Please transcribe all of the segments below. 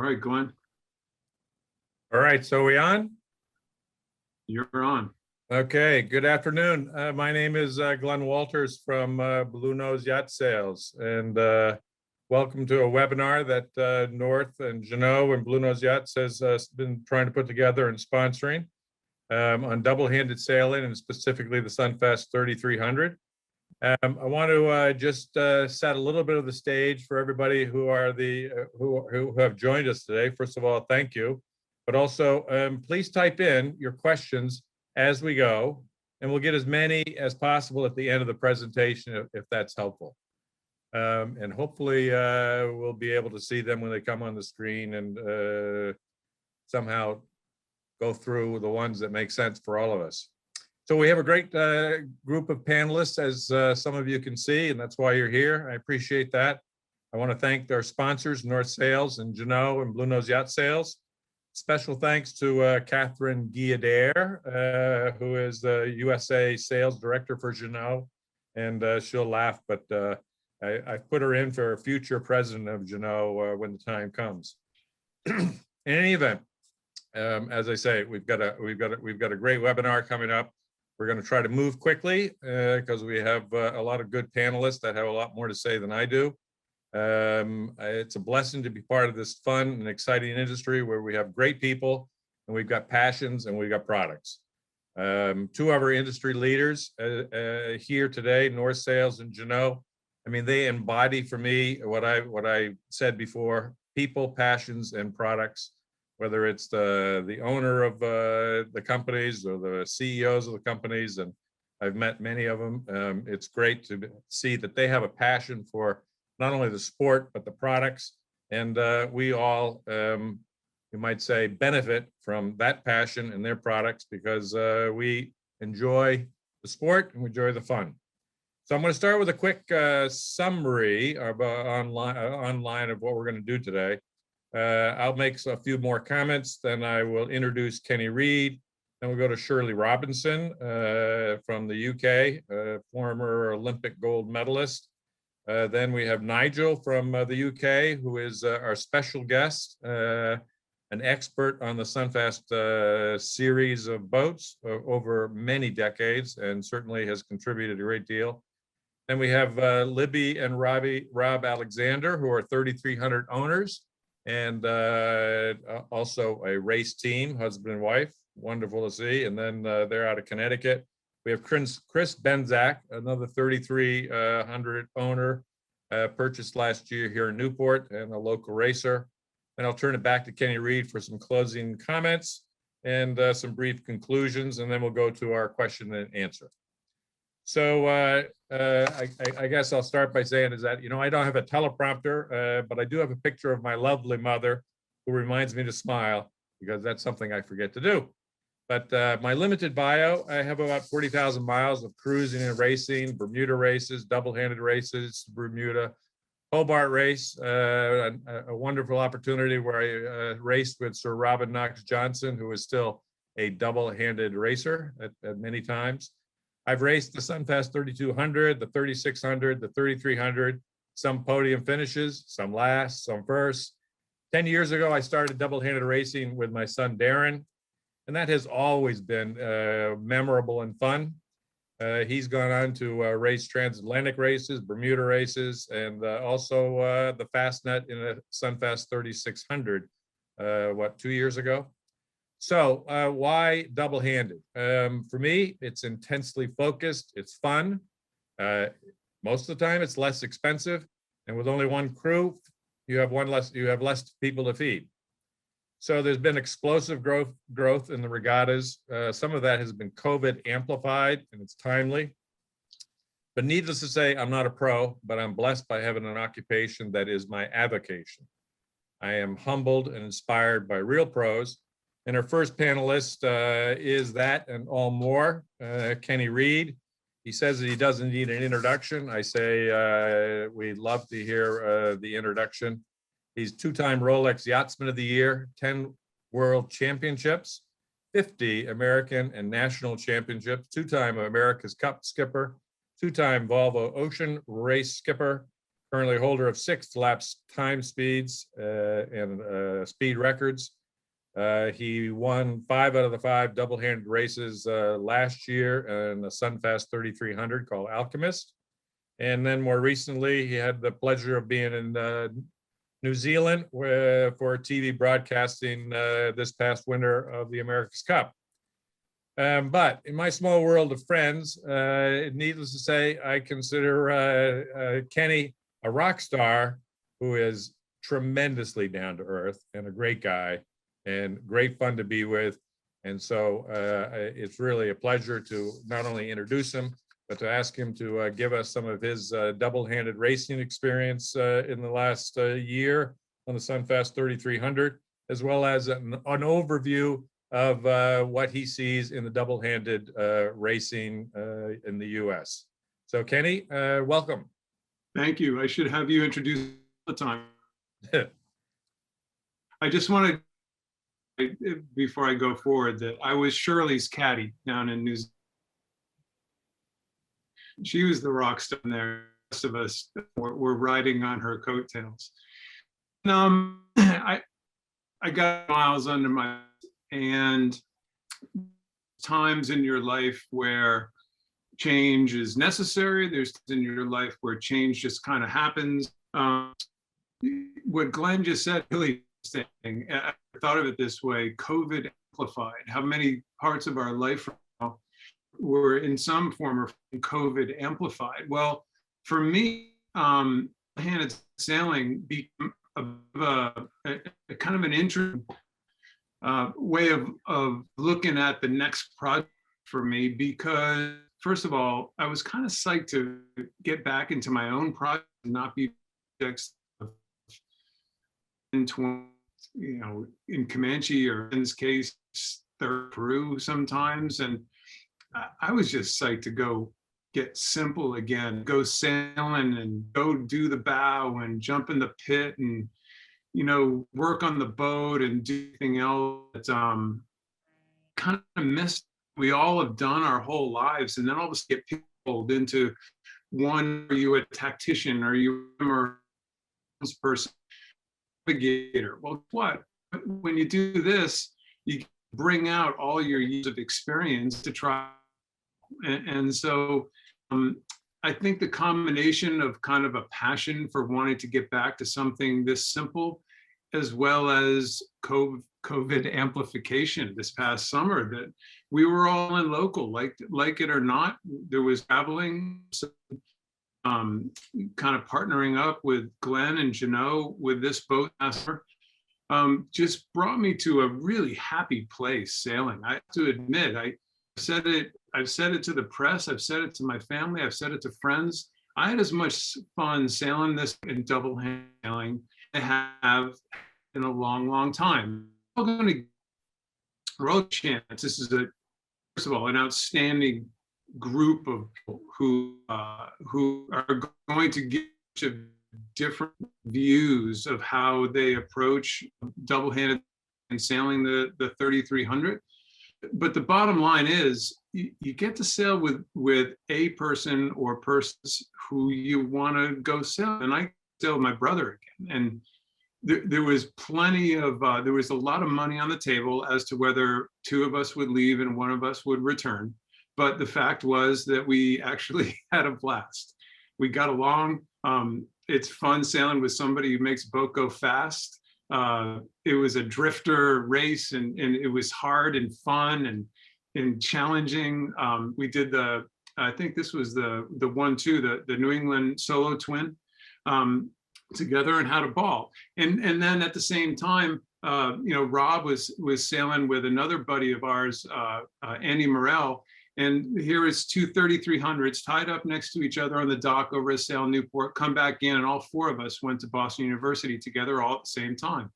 right, Glenn, All right, so we on? you're on. Okay, good afternoon. My name is Glenn Walters from Bluenose Yacht Sales, and welcome to a webinar that North and Jeannot and Bluenose Yachts has been trying to put together and sponsoring on double-handed sailing, and specifically the SunFast 3300. I want to just set a little bit of the stage for everybody who are who have joined us today. First of all, thank you, but also please type in your questions as we go, and we'll get as many as possible at the end of the presentation if that's helpful. And hopefully we'll be able to see them when they come on the screen and somehow go through the ones that make sense for all of us. So we have a great group of panelists, as some of you can see, and that's why you're here. I appreciate that. I want to thank our sponsors, North Sales and Jeannot and Bluenose Yacht Sales. Special thanks to Catherine Guilladaire, who is the USA Sales Director for Jeannot, and she'll laugh, but I put her in for a future president of Jeannot when the time comes. In any event, as I say, we've got a great webinar coming up. We're going to try to move quickly because we have a lot of good panelists that have a lot more to say than I do. It's a blessing to be part of this fun and exciting industry where we have great people and we've got passions and we've got products. Two of our industry leaders here today, North Sales and Jeannot. I mean, they embody for me what I said before: people, passions, and products. Whether it's the owner of the companies or the CEOs of the companies, and I've met many of them. It's great to see that they have a passion for not only the sport, but the products. And we all, you might say, benefit from that passion and their products because we enjoy the sport and we enjoy the fun. So I'm going to start with a quick summary of online of what we're going to do today. I'll make a few more comments, then I will introduce Kenny Reed. Then we'll go to Shirley Robertson from the UK, former Olympic gold medalist. Then we have Nigel from the UK, who is our special guest, an expert on the SunFast series of boats over many decades, and certainly has contributed a great deal. Then we have Libby and Rob Alexander, who are 3,300 owners, and also a race team, husband and wife. Wonderful to see. And then they're out of Connecticut. We have Chris Benzack, another 3,300 owner, purchased last year here in Newport, and a local racer. And I'll turn it back to Kenny Reed for some closing comments and some brief conclusions, and then we'll go to our question and answer. So I guess I'll start by saying is that, you know, I don't have a teleprompter, but I do have a picture of my lovely mother who reminds me to smile because that's something I forget to do. But my limited bio, I have about 40,000 miles of cruising and racing, Bermuda races, double-handed races, Bermuda, Hobart race, a wonderful opportunity where I raced with Sir Robin Knox Johnson, who is still a double-handed racer at many times. I've raced the SunFast 3200, the 3600, the 3300, some podium finishes, some last, some first. 10 years ago, I started double-handed racing with my son, Darren, and that has always been memorable and fun. He's gone on to race transatlantic races, Bermuda races, and also the Fastnet in a SunFast 3600, 2 years ago? So why double-handed? For me, it's intensely focused. It's fun. Most of the time, it's less expensive, and with only one crew, you have less people to feed. So there's been explosive growth in the regattas. Some of that has been COVID amplified, and it's timely. But needless to say, I'm not a pro, but I'm blessed by having an occupation that is my avocation. I am humbled and inspired by real pros. And our first panelist is that and all more, Kenny Reed. He says that he doesn't need an introduction. I say we'd love to hear the introduction. He's two-time Rolex Yachtsman of the Year, 10 World Championships, 50 American and National Championships, two-time America's Cup skipper, two-time Volvo Ocean Race skipper, currently holder of 6 laps time speeds and speed records. He won 5 out of the 5 double-handed races last year in the SunFast 3300 called Alchemist. And then more recently, he had the pleasure of being in New Zealand for TV broadcasting this past winter of the America's Cup. But in my small world of friends, needless to say, I consider Kenny a rock star who is tremendously down to earth and a great guy and great fun to be with. And so it's really a pleasure to not only introduce him, but to ask him to give us some of his double-handed racing experience in the last year on the SunFast 3300, as well as an overview of what he sees in the double-handed racing in the US. So Kenny, welcome. Thank you. I should have you introduce all the time. I just want to, before I go forward, that I was Shirley's caddy down in New Zealand. She was the rock star there. The rest of us were riding on her coattails. I got miles under my, and times in your life where change is necessary. There's times in your life where change just kind of happens. What Glenn just said, really interesting. I thought of it this way: COVID amplified. How many parts of our life now were in some form of COVID amplified? Well, for me, handed sailing became a kind of an interesting way of looking at the next project for me, because first of all, I was kind of psyched to get back into my own project and not be projects in Comanche, or in this case, Peru sometimes. And I was just psyched to go get simple again, go sailing and go do the bow and jump in the pit and, work on the boat and do anything else that kind of missed. We all have done our whole lives, and then all of us get pulled into one. Are you a tactician? Are you a person, navigator? Well, what? When you do this, you bring out all your years of experience to try. And so I think the combination of kind of a passion for wanting to get back to something this simple, as well as COVID amplification this past summer, that we were all in local, like it or not. There was traveling, kind of partnering up with Glenn and Jeannot with this boat master, just brought me to a really happy place sailing. I have to admit, I've said it to the press, I've said it to my family, I've said it to friends. I had as much fun sailing this in double handling I have in a long, long time. I'm going to grow a chance. This is first of all, an outstanding group of people who are going to give different views of how they approach double-handed and sailing the 3300. But the bottom line is, you get to sail with a person or persons who you want to go sail. And I sailed with my brother again, and there was plenty of there was a lot of money on the table as to whether 2 of us would leave and 1 of us would return. But the fact was that we actually had a blast. We got along. It's fun sailing with somebody who makes boat go fast. It was a drifter race, and it was hard and fun and challenging. We did I think this was the 1-2, the New England solo twin, together, and had a ball. And then at the same time, Rob was sailing with another buddy of ours, Andy Morrell. And here is 2 3300s tied up next to each other on the dock over at Sail Newport, come back in, and all 4 of us went to Boston University together all at the same time.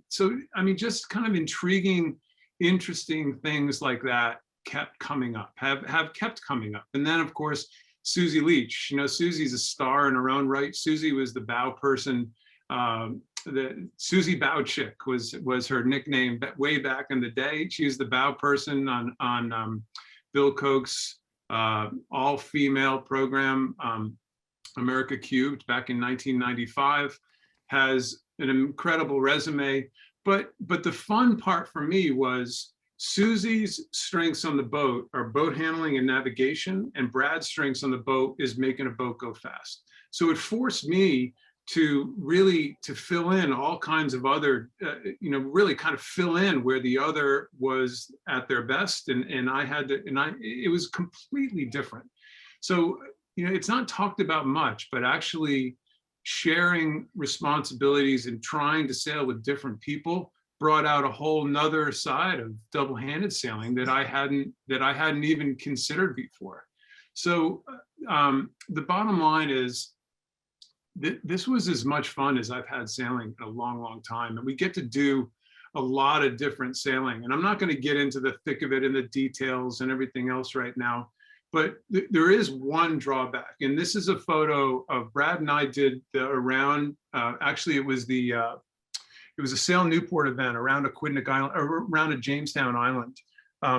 So, I mean, just kind of intriguing, interesting things like that kept coming up, have kept coming up. And then, of course, Susie Leach. Susie's a star in her own right. Susie was the bow person. The Susie Bow Chick was her nickname way back in the day. She was the bow person on Bill Koch's all-female program. America Cubed back in 1995, has an incredible resume. But the fun part for me was Susie's strengths on the boat are boat handling and navigation, and Brad's strengths on the boat is making a boat go fast. So it forced me to really to fill in all kinds of other, really kind of fill in where the other was at their best, and I had to, it was completely different. So, it's not talked about much, but actually sharing responsibilities and trying to sail with different people brought out a whole nother side of double-handed sailing that I hadn't even considered before. So the bottom line is this was as much fun as I've had sailing in a long, long time. And we get to do a lot of different sailing. And I'm not going to get into the thick of it and the details and everything else right now. But there is one drawback. And this is a photo of Brad and I did around, actually it was a Sail Newport event around Aquidneck Island, or around a Jamestown Island.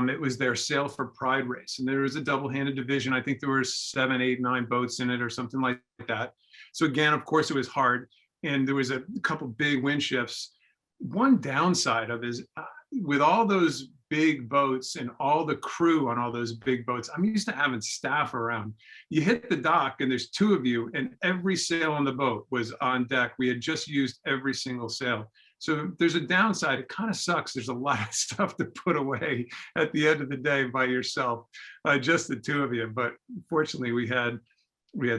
It was their Sail for Pride race. And there was a double-handed division. I think there were 7, 8, 9 boats in it or something like that. So again, of course, it was hard. And there was a couple big wind shifts. One downside of it is with all those big boats and all the crew on all those big boats, I'm used to having staff around. You hit the dock and there's 2 of you, and every sail on the boat was on deck. We had just used every single sail. So there's a downside. It kind of sucks. There's a lot of stuff to put away at the end of the day by yourself, just the 2 of you. But fortunately, we had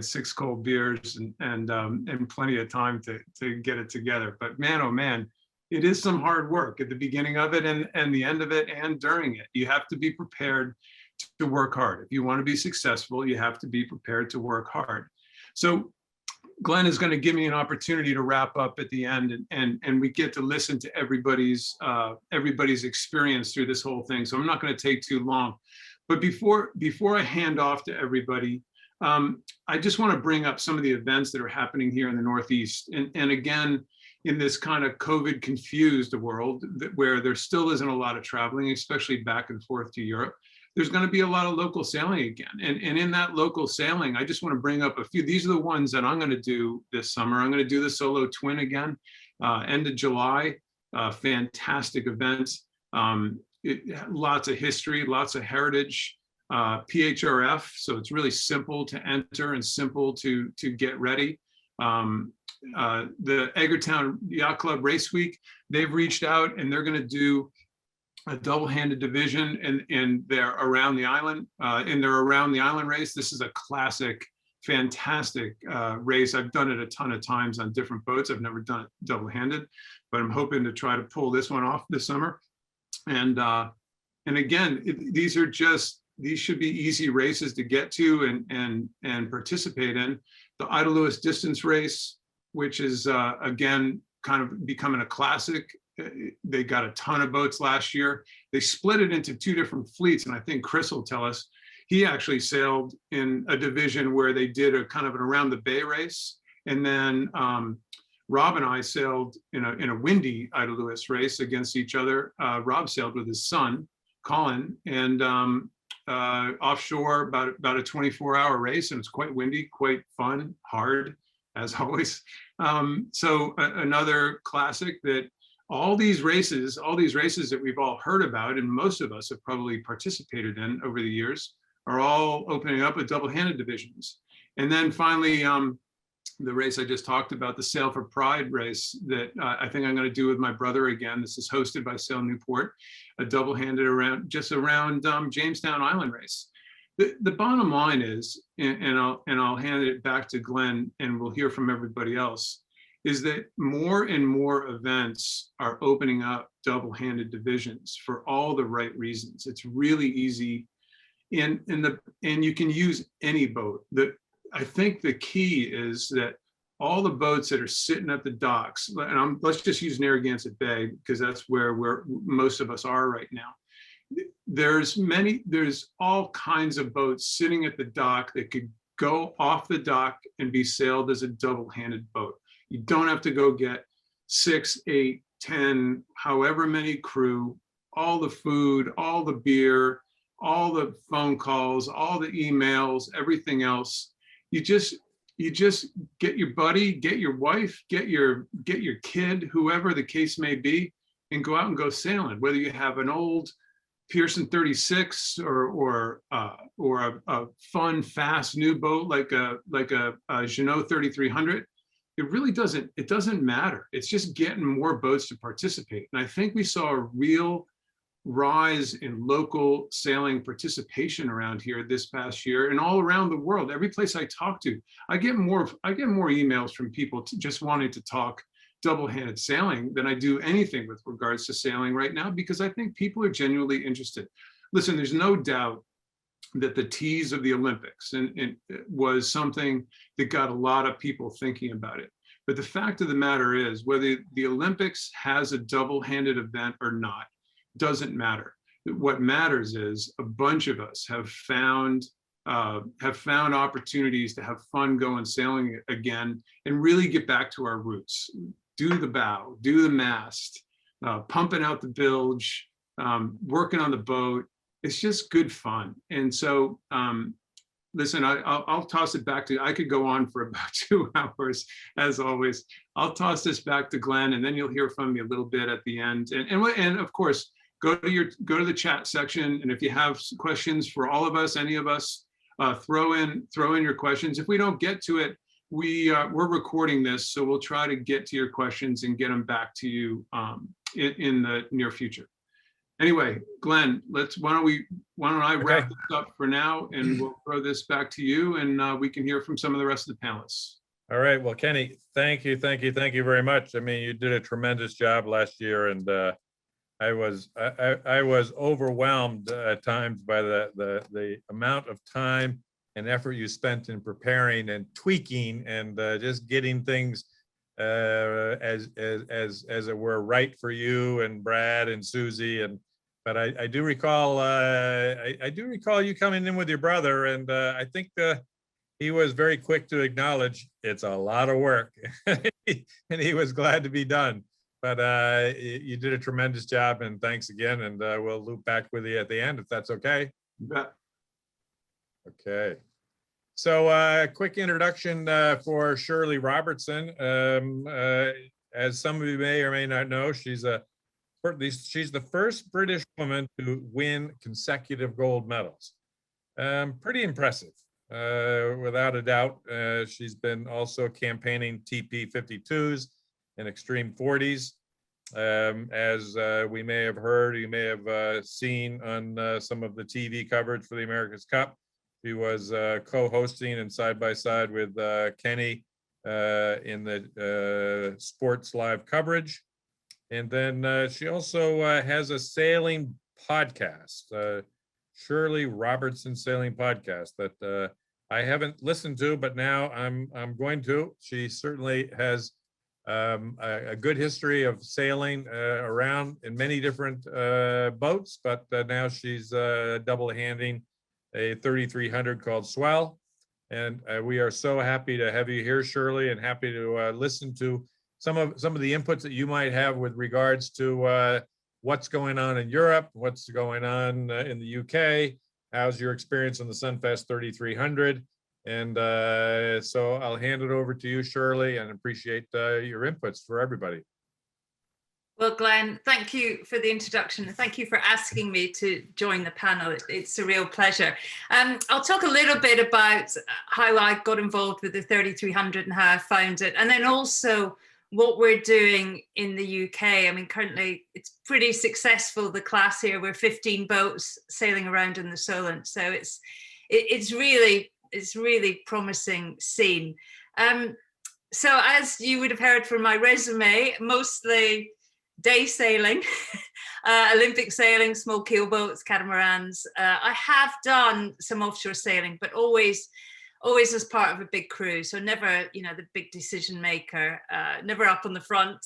6 cold beers and plenty of time to get it together. But man, oh man, it is some hard work at the beginning of it and the end of it and during it. You have to be prepared to work hard. If you want to be successful, you have to be prepared to work hard. So Glenn is going to give me an opportunity to wrap up at the end, and we get to listen to everybody's experience through this whole thing. So I'm not going to take too long. But before I hand off to everybody, I just want to bring up some of the events that are happening here in the Northeast. And again, in this kind of COVID confused world where there still isn't a lot of traveling, especially back and forth to Europe, there's going to be a lot of local sailing again. And in that local sailing, I just want to bring up a few. These are the ones that I'm going to do this summer. I'm going to do the Solo Twin again, end of July, fantastic event. Lots of history, lots of heritage, PHRF. So it's really simple to enter and simple to get ready. The Edgartown Yacht Club Race Week, they've reached out and they're going to do a double-handed division and they're around the island, in their around the island race. This is a classic, fantastic race. I've done it a ton of times on different boats. I've never done it double-handed, but I'm hoping to try to pull this one off this summer. And again, these should be easy races to get to and participate in. The Ida Lewis distance race, which is again kind of becoming a classic. They got a ton of boats last year. They split it into 2 different fleets, and I think Chris will tell us he actually sailed in a division where they did a kind of an around the bay race, and then Rob and I sailed in a windy Ida Lewis race against each other. Rob sailed with his son Colin, and offshore about a 24-hour race, and it's quite windy, quite fun, hard as always. So another classic that all these races that we've all heard about and most of us have probably participated in over the years are all opening up with double-handed divisions. And then finally, the race I just talked about, the Sail for Pride race that I think I'm going to do with my brother again. This is hosted by Sail Newport, a double-handed around Jamestown Island race. The bottom line is, and I'll hand it back to Glenn and we'll hear from everybody else, is that more and more events are opening up double-handed divisions for all the right reasons. It's really easy, and you can use any boat. I think the key is that all the boats that are sitting at the docks, and let's just use Narragansett Bay because that's where most of us are right now. There's all kinds of boats sitting at the dock that could go off the dock and be sailed as a double-handed boat. You don't have to go get 6, 8, 10, however many crew, all the food, all the beer, all the phone calls, all the emails, everything else. you just get your buddy, get your wife, get your kid, whoever the case may be, and go out and go sailing. Whether you have an old Pearson 36 or a fun, fast new boat like a Jeanneau 3300, it doesn't matter. It's just getting more boats to participate. And I think we saw a real rise in local sailing participation around here this past year and all around the world. Every place I talk to, I get more emails from people just wanting to talk double-handed sailing than I do anything with regards to sailing right now, because I think people are genuinely interested. Listen, there's no doubt that the tease of the Olympics and was something that got a lot of people thinking about it. But the fact of the matter is, whether the Olympics has a double-handed event or not, doesn't matter. What matters is a bunch of us have found opportunities to have fun going sailing again and really get back to our roots. Do the bow, do the mast, pumping out the bilge, working on the boat. It's just good fun. And so, listen, I'll toss it back to, I could go on for about 2 hours, as always. I'll toss this back to Glenn, and then you'll hear from me a little bit at the end. And of course, go to the chat section, and if you have questions for all of us, any of us, throw in your questions. If we don't get to it, we're recording this, so we'll try to get to your questions and get them back to you in the near future. Anyway, Glenn, why don't I wrap this up for now, and we'll throw this back to you, and we can hear from some of the rest of the panelists. All right. Well, Kenny, thank you very much. I mean, you did a tremendous job last year, and I was overwhelmed at times by the amount of time and effort you spent in preparing and tweaking and just getting things as it were right for you and Brad and Susie. But I do recall you coming in with your brother, and I think he was very quick to acknowledge it's a lot of work, and he was glad to be done. But you did a tremendous job, and thanks again. And we'll loop back with you at the end, if that's okay. Yeah. Okay. So quick introduction for Shirley Robertson. As some of you may or may not know, she's the first British woman to win consecutive gold medals. Pretty impressive, without a doubt. She's been also campaigning TP 52s and Extreme 40s. As we may have heard, you may have seen on some of the TV coverage for the America's Cup. She was co-hosting and side-by-side with Kenny in the sports live coverage. And then she also has a sailing podcast, Shirley Robertson Sailing Podcast, that I haven't listened to, but now I'm going to. She certainly has a good history of sailing around in many different boats, but now she's double-handing a 3300 called Swell. And we are so happy to have you here, Shirley, and happy to listen to some of the inputs that you might have with regards to what's going on in Europe, what's going on in the UK, how's your experience on the SunFast 3300. And so I'll hand it over to you, Shirley, and appreciate your inputs for everybody. Well, Glenn, thank you for the introduction. Thank you for asking me to join the panel. It's a real pleasure. I'll talk a little bit about how I got involved with the 3300 and how I found it, and then also what we're doing in the UK. I mean, currently it's pretty successful, the class here. We're 15 boats sailing around in the Solent. So it's really promising scene. So as you would have heard from my resume, mostly day sailing, Olympic sailing, small keel boats, catamarans. I have done some offshore sailing, but always as part of a big crew. So never, the big decision maker, never up on the front,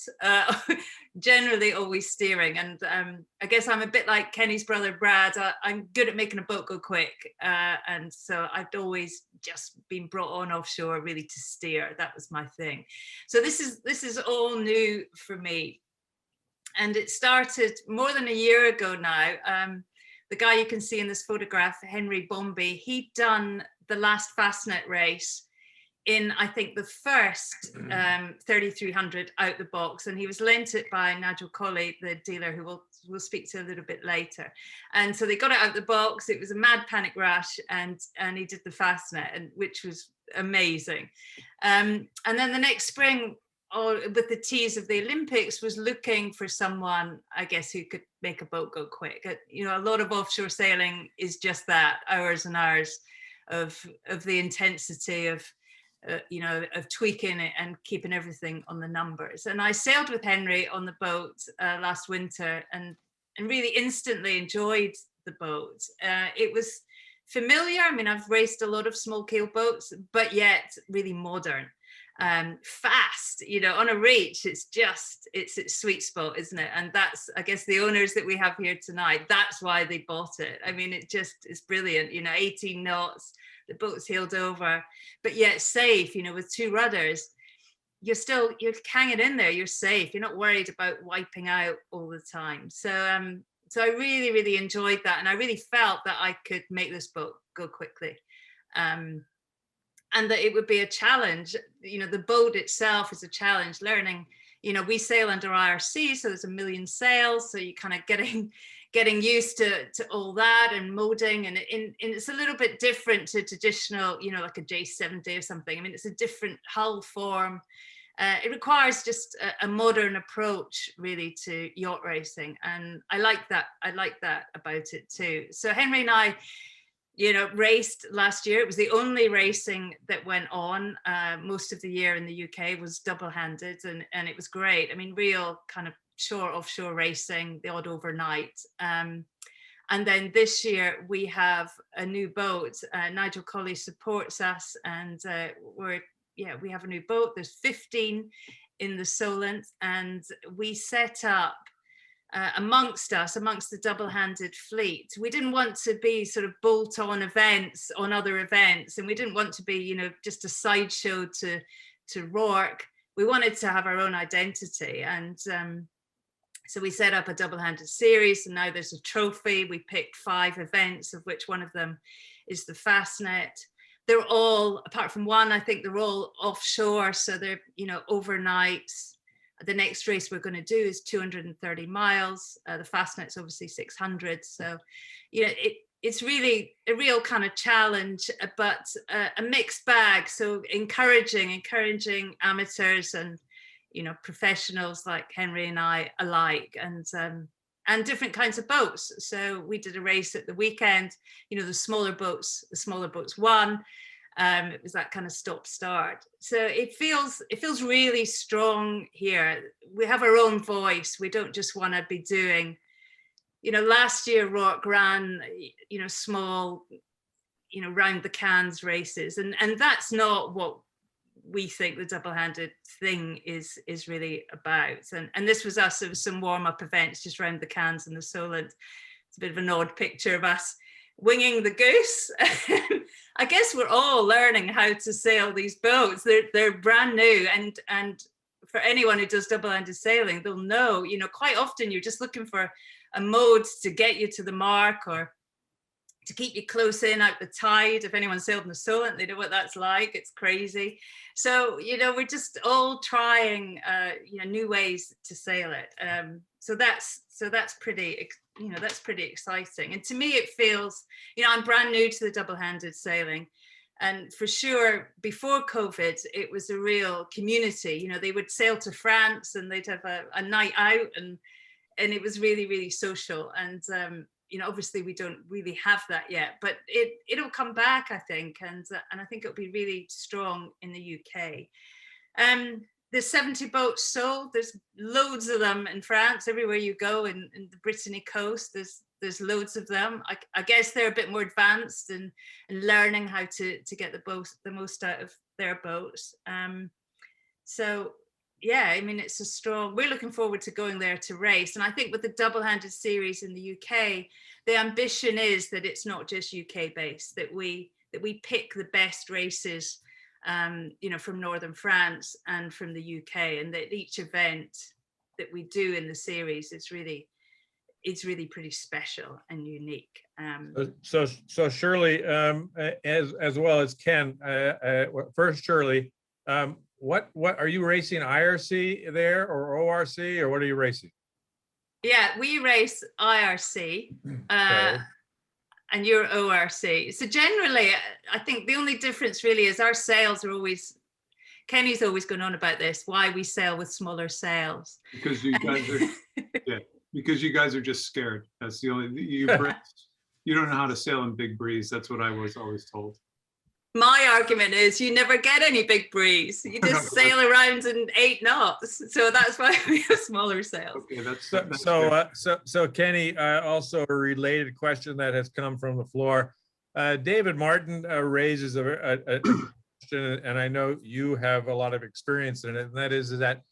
generally always steering. And I guess I'm a bit like Kenny's brother, Brad. I'm good at making a boat go quick. And so I've always just been brought on offshore really to steer. That was my thing. So this is all new for me. And it started more than a year ago now. The guy you can see in this photograph, Henry Bombi, he'd done the last Fastnet race in, I think, the first 3300 out the box, and he was lent it by Nigel Colley, the dealer, who we'll speak to a little bit later. And so they got it out the box. It was a mad panic rush, and he did the Fastnet, and which was amazing. And then the next spring, with the tease of the Olympics, was looking for someone, I guess, who could make a boat go quick. You know, a lot of offshore sailing is just that, hours and hours of the intensity of you know, of tweaking it and keeping everything on the numbers. And I sailed with Henry on the boat last winter, and really instantly enjoyed the boat. It was familiar. I mean, I've raced a lot of small keel boats, but yet really modern, fast, you know, on a reach. It's its sweet spot, isn't it? And that's, I guess, the owners that we have here tonight, that's why they bought it. I mean, it just is brilliant, you know, 18 knots, the boat's heeled over, but yet safe, you know, with 2 rudders. You're hanging in there, you're safe, you're not worried about wiping out all the time. So I really, really enjoyed that, and I really felt that I could make this boat go quickly, and that it would be a challenge. You know, the boat itself is a challenge. Learning, you know, we sail under IRC, so there's 1 million sails, so you kind of getting used to all that, and moding, and it's a little bit different to traditional, you know, like a J70 or something. I mean, it's a different hull form. It requires just a modern approach, really, to yacht racing, and I like that about it too. So Henry and I, you know, raced last year. It was the only racing that went on. Most of the year in the UK was double-handed, and it was great. I mean, real kind of shore offshore racing, the odd overnight. And then this year we have a new boat. Nigel Colley supports us, and we have a new boat. There's 15 in the Solent, and we set up amongst the double-handed fleet. We didn't want to be sort of bolt-on events on other events, and we didn't want to be, you know, just a sideshow to Rourke. We wanted to have our own identity, and so we set up a double-handed series, and now there's a trophy. We picked 5 events, of which one of them is the Fastnet. They're all, apart from one, I think they're all offshore, so they're, you know, overnights. The next race we're going to do is 230 miles. The Fastnet's obviously 600. So, you know, it's really a real kind of challenge, but a mixed bag. So encouraging amateurs and, you know, professionals like Henry and I alike, and different kinds of boats. So we did a race at the weekend. You know, the smaller boats won. It was that kind of stop-start. So it feels really strong here. We have our own voice. We don't just want to be doing, you know, last year Rourke ran, you know, small, you know, round the cans races, and that's not what we think the double-handed thing is really about. And this was us. There was some warm-up events just round the cans in the Solent. It's a bit of an odd picture of us winging the goose. I guess we're all learning how to sail these boats. They're brand new, and for anyone who does double-handed sailing, they'll know, you know, quite often you're just looking for a mode to get you to the mark, or to keep you close in out the tide. If anyone sailed in the Solent, they know what that's like. It's crazy. So, you know, we're just all trying, you know, new ways to sail it. So that's pretty, you know, that's pretty exciting. And to me, it feels, you know, I'm brand new to the double-handed sailing, and for sure, before COVID, it was a real community. You know, they would sail to France and they'd have a night out, and it was really, really social. And you know, obviously we don't really have that yet, but it'll come back, I think, and I think it'll be really strong in the UK. There's 70 boats sold. There's loads of them in France. Everywhere you go in the Brittany coast, there's loads of them. I guess they're a bit more advanced in learning how to get the most out of their boats. So yeah, I mean, we're looking forward to going there to race. And I think with the double-handed series in the UK, the ambition is that it's not just UK based, that we pick the best races, you know, from Northern France and from the UK, and that each event that we do in the series is really, is really pretty special and unique. So Shirley, as well as Ken, first Shirley, what are you racing, IRC there or ORC, or what are you racing? Yeah, we race IRC. Okay. And you're ORC. So generally, I think the only difference really is our sales are always, Kenny's always going on about this, why we sell with smaller sales. Because you guys are, yeah, because you guys are just scared. That's the only, you don't know how to sail in big breeze. That's what I was always told. My argument is you never get any big breeze. You just sail around in 8 knots. So that's why we have smaller sails. Okay, so Kenny, also a related question that has come from the floor. David Martin raises a question, and I know you have a lot of experience in it, and that is that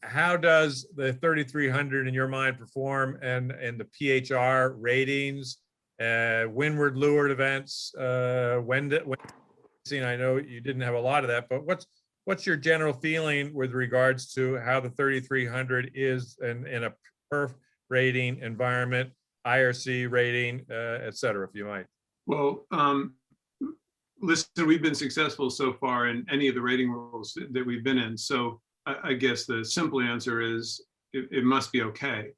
how does the 3300 in your mind perform and the PHR ratings, windward leeward events, I know you didn't have a lot of that, but what's your general feeling with regards to how the 3300 is in a perf rating environment, IRC rating, et cetera, if you might? Well, listen, we've been successful so far in any of the rating rules that we've been in. So I guess the simple answer is it must be okay.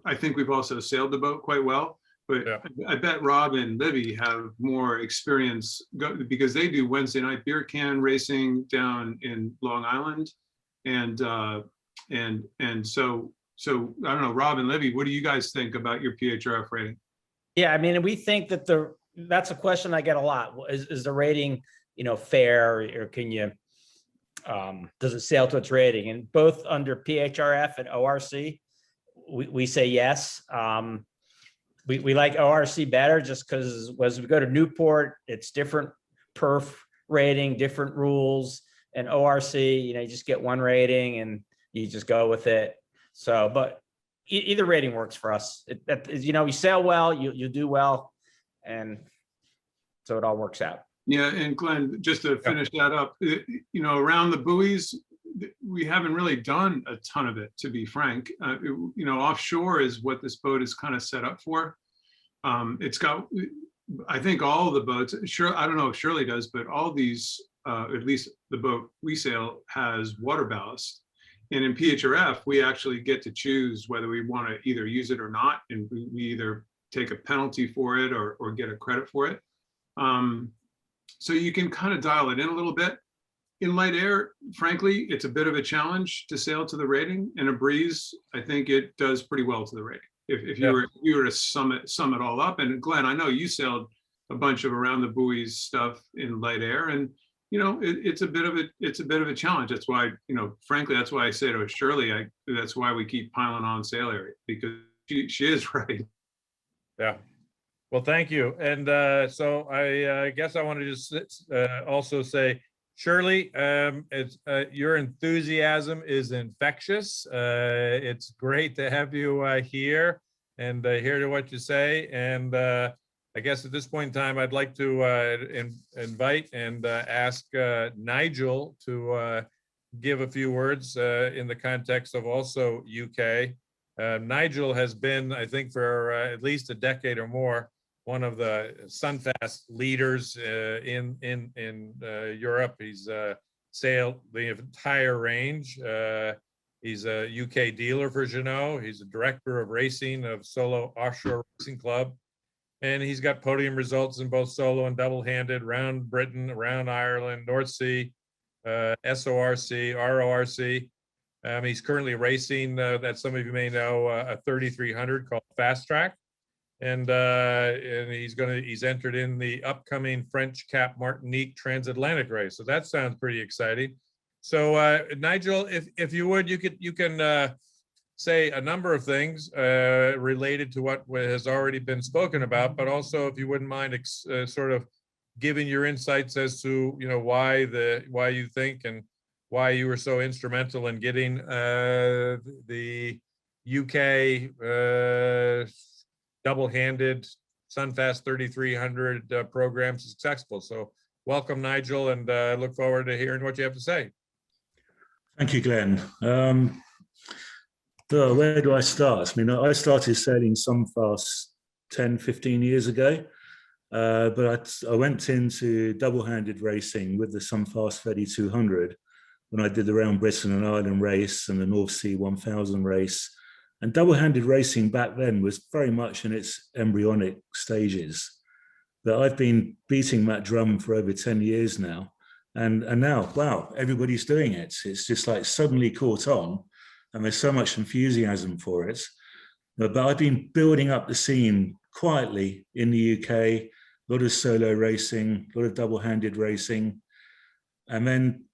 I think we've also sailed the boat quite well. But yeah. I bet Rob and Libby have more experience because they do Wednesday night beer can racing down in Long Island, and so I don't know, Rob and Libby, what do you guys think about your PHRF rating? Yeah, I mean, we think that that's a question I get a lot. Is the rating, fair, or can you does it sail to its rating? And both under PHRF and ORC, we say yes. We like ORC better just because as we go to Newport, it's different perf rating, different rules, and ORC, you just get one rating and you just go with it. So, but either rating works for us. You sail well, you do well, and so it all works out. Yeah, and Glenn, just to finish that up, around the buoys, we haven't really done a ton of it, to be frank. Offshore is what this boat is kind of set up for. It's got, I think all of the boats, sure, I don't know if Shirley does, but all these, at least the boat we sail, has water ballast. And in PHRF, we actually get to choose whether we want to either use it or not. And we either take a penalty for it or get a credit for it. So you can kind of dial it in a little bit. In light air, frankly, it's a bit of a challenge to sail to the rating. In a breeze, I think it does pretty well to the rating. If you were to sum it all up, and Glenn, I know you sailed a bunch of around the buoys stuff in light air, and it's a bit of a challenge. That's why, frankly, that's why I say to Shirley, that's why we keep piling on sail area, because she is right. Yeah. Well, thank you. And so I guess I want to just also say, Shirley, your enthusiasm is infectious. It's great to have you here and hear to what you say. And I guess at this point in time, I'd like to invite and ask Nigel to give a few words in the context of also UK. Nigel has been, I think, for at least a decade or more, one of the SunFast leaders in Europe. He's sailed the entire range. He's a UK dealer for Jeanneau. He's a director of racing of Solo Offshore Racing Club. And he's got podium results in both solo and double-handed, around Britain, around Ireland, North Sea, SORC, RORC. He's currently racing, that some of you may know, a 3300 called Fast Track. And he's entered in the upcoming French Cap Martinique transatlantic race. So that sounds pretty exciting. So Nigel, if you would, you can say a number of things related to what has already been spoken about, but also if you wouldn't mind sort of giving your insights as to why you think and why you were so instrumental in getting the UK double-handed SunFast 3300 program successful. So welcome, Nigel, and look forward to hearing what you have to say. Thank you, Glenn. So where do I start? I mean, I started sailing SunFast 10, 15 years ago, but I went into double-handed racing with the SunFast 3200 when I did the Round Britain and Ireland race and the North Sea 1000 race. And double-handed racing back then was very much in its embryonic stages. But I've been beating that drum for over 10 years now. And now, wow, everybody's doing it. It's just like suddenly caught on, and there's so much enthusiasm for it. But I've been building up the scene quietly in the UK, a lot of solo racing, a lot of double-handed racing. And then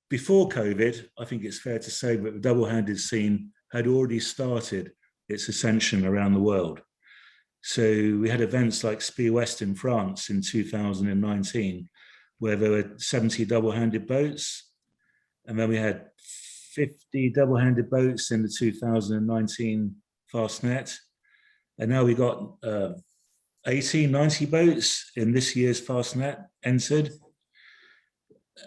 before COVID, I think it's fair to say that the double-handed scene had already started its ascension around the world. So we had events like Spi West in France in 2019, where there were 70 double-handed boats. And then we had 50 double-handed boats in the 2019 Fastnet. And now we got 80, 90 boats in this year's Fastnet entered.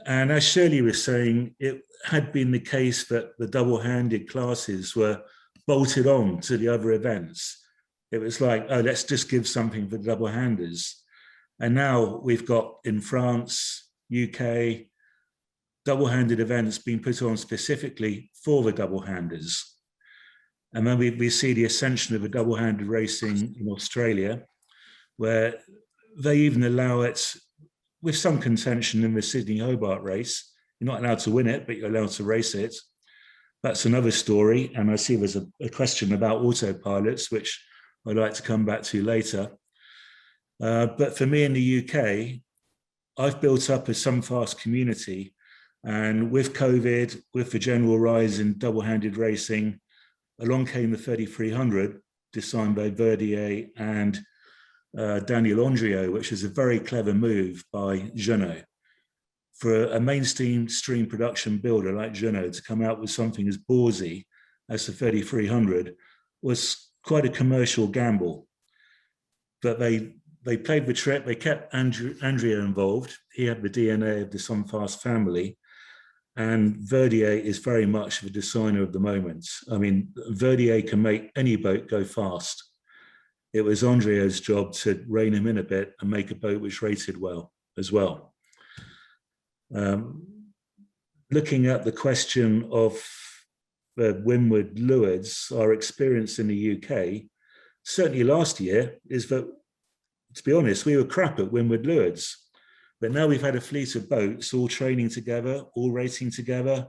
And as Shirley was saying, it had been the case that the double-handed classes were bolted on to the other events. It was like, oh, let's just give something for the double-handers. And now we've got in France, UK, double-handed events being put on specifically for the double-handers. And then we see the ascension of a double-handed racing in Australia, where they even allow it with some contention in the Sydney Hobart race. You're not allowed to win it, but you're allowed to race it. That's another story. And I see there's a question about autopilots, which I'd like to come back to later. But for me in the UK, I've built up a SunFast community. And with COVID, with the general rise in double-handed racing, along came the 3300, designed by Verdier and Daniel Andrieux, which is a very clever move by Jeannot. For a mainstream production builder like Jeannot to come out with something as ballsy as the 3300 was quite a commercial gamble. But they played the trick, they kept Andrieux involved. He had the DNA of the SunFast family. And Verdier is very much the designer of the moment. I mean, Verdier can make any boat go fast. It was Andrieux's job to rein him in a bit and make a boat which rated well as well. Looking at the question of the windward lewards, our experience in the UK, certainly last year, is that, to be honest, we were crap at windward lewards. But now we've had a fleet of boats all training together, all racing together.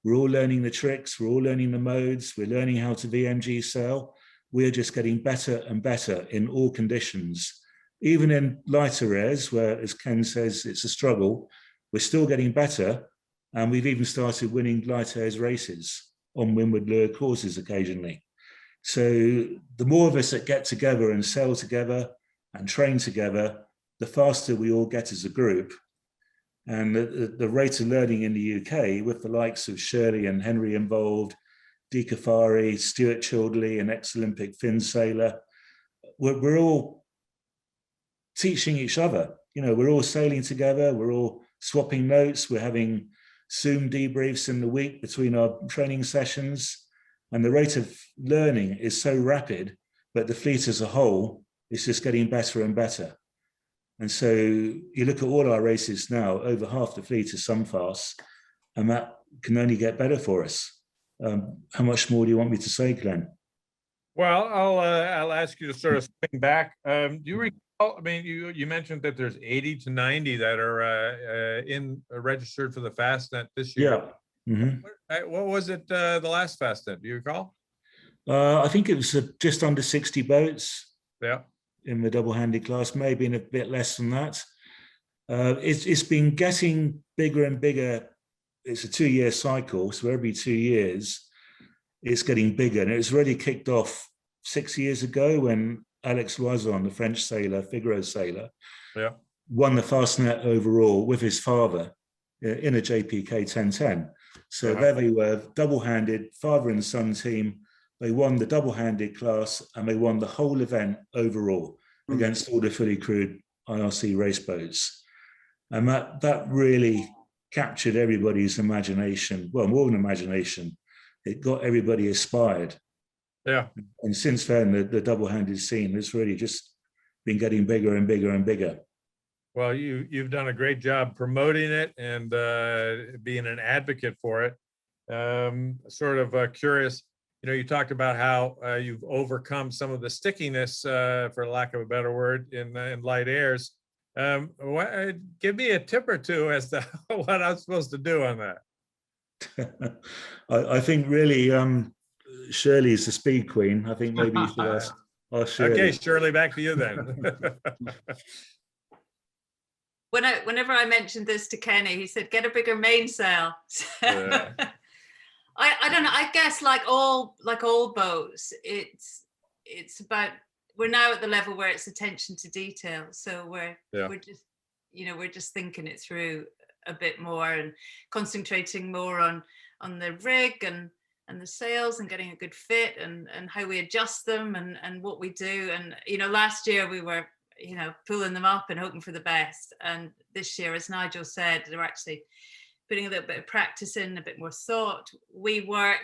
We're all learning the tricks, we're all learning the modes, we're learning how to VMG sail. We're just getting better and better in all conditions. Even in lighter airs, where, as Ken says, it's a struggle, we're still getting better. And we've even started winning light airs races on windward lure courses occasionally. So the more of us that get together and sail together and train together, the faster we all get as a group. And the rate of learning in the UK, with the likes of Shirley and Henry involved, Dee Kafari, Stuart Childley, an ex-Olympic Finn sailor, we're all teaching each other. You know, we're all sailing together, we're all swapping notes, we're having Zoom debriefs in the week between our training sessions. And the rate of learning is so rapid, but the fleet as a whole is just getting better and better. And so you look at all our races now, over half the fleet is SunFast, and that can only get better for us. How much more do you want me to say, Glenn? Well, I'll ask you to sort of swing back. Do you recall, I mean, you mentioned that there's 80 to 90 that are registered for the Fastnet this year. Yeah. Mm-hmm. What was it the last Fastnet? Do you recall? I think it was just under 60 boats. Yeah. In the double-handed class, maybe in a bit less than that. It's been getting bigger and bigger. It's a 2-year cycle, so every 2 years it's getting bigger. And it's already kicked off 6 years ago when Alex Loison, the French sailor, Figaro sailor, won the Fastnet overall with his father in a JPK 1010. So there they were, double-handed, father and son team. They won the double-handed class and they won the whole event overall against all the fully crewed IRC race boats. And that really captured everybody's imagination. Well, more than imagination, it got everybody inspired. Yeah. And since then, the double-handed scene has really just been getting bigger and bigger and bigger. Well, you've done a great job promoting it and being an advocate for it. Sort of curious, you talked about how you've overcome some of the stickiness, for lack of a better word, in light airs. Give me a tip or two as to what I'm supposed to do on that. I think really Shirley is the speed queen. I think maybe you should ask Shirley. Okay, Shirley, back to you then. Whenever I mentioned this to Kenny, he said, "Get a bigger mainsail." Yeah. I don't know. I guess like all boats, it's about, we're now at the level where it's attention to detail. So we're just, we're just thinking it through a bit more and concentrating more on the rig and the sails and getting a good fit and how we adjust them and what we do. And last year we were pulling them up and hoping for the best. And this year, as Nigel said, they're actually putting a little bit of practice in, a bit more thought. We're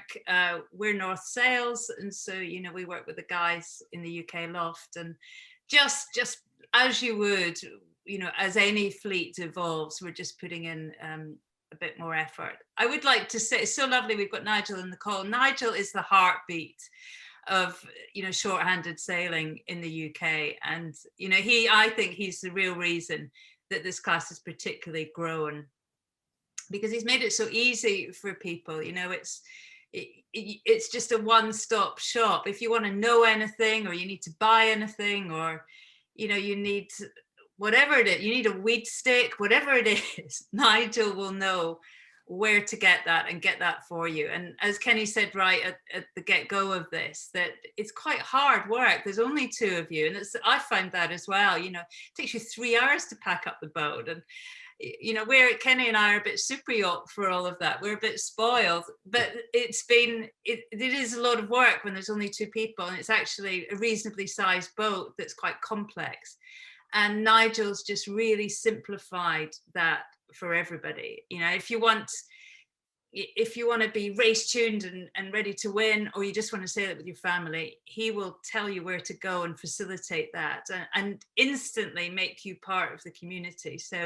North Sales, and so we work with the guys in the UK loft, and just as you would, as any fleet evolves, we're just putting in a bit more effort. I would like to say, it's so lovely we've got Nigel in the call. Nigel is the heartbeat of short-handed sailing in the UK, and I think he's the real reason that this class has particularly grown, because he's made it so easy for people. It's just a one-stop shop. If you want to know anything, or you need to buy anything, or you need whatever it is, you need a weed stick, whatever it is, Nigel will know where to get that and get that for you. And as Kenny said right at the get-go of this, that it's quite hard work. There's only two of you, and I find that as well. It takes you 3 hours to pack up the boat, and Kenny and I are a bit Cypriot for all of that. We're a bit spoiled, but it is a lot of work when there's only two people, and it's actually a reasonably sized boat that's quite complex. And Nigel's just really simplified that for everybody. If you want to be race tuned and ready to win, or you just want to sail it with your family, he will tell you where to go and facilitate that and instantly make you part of the community. So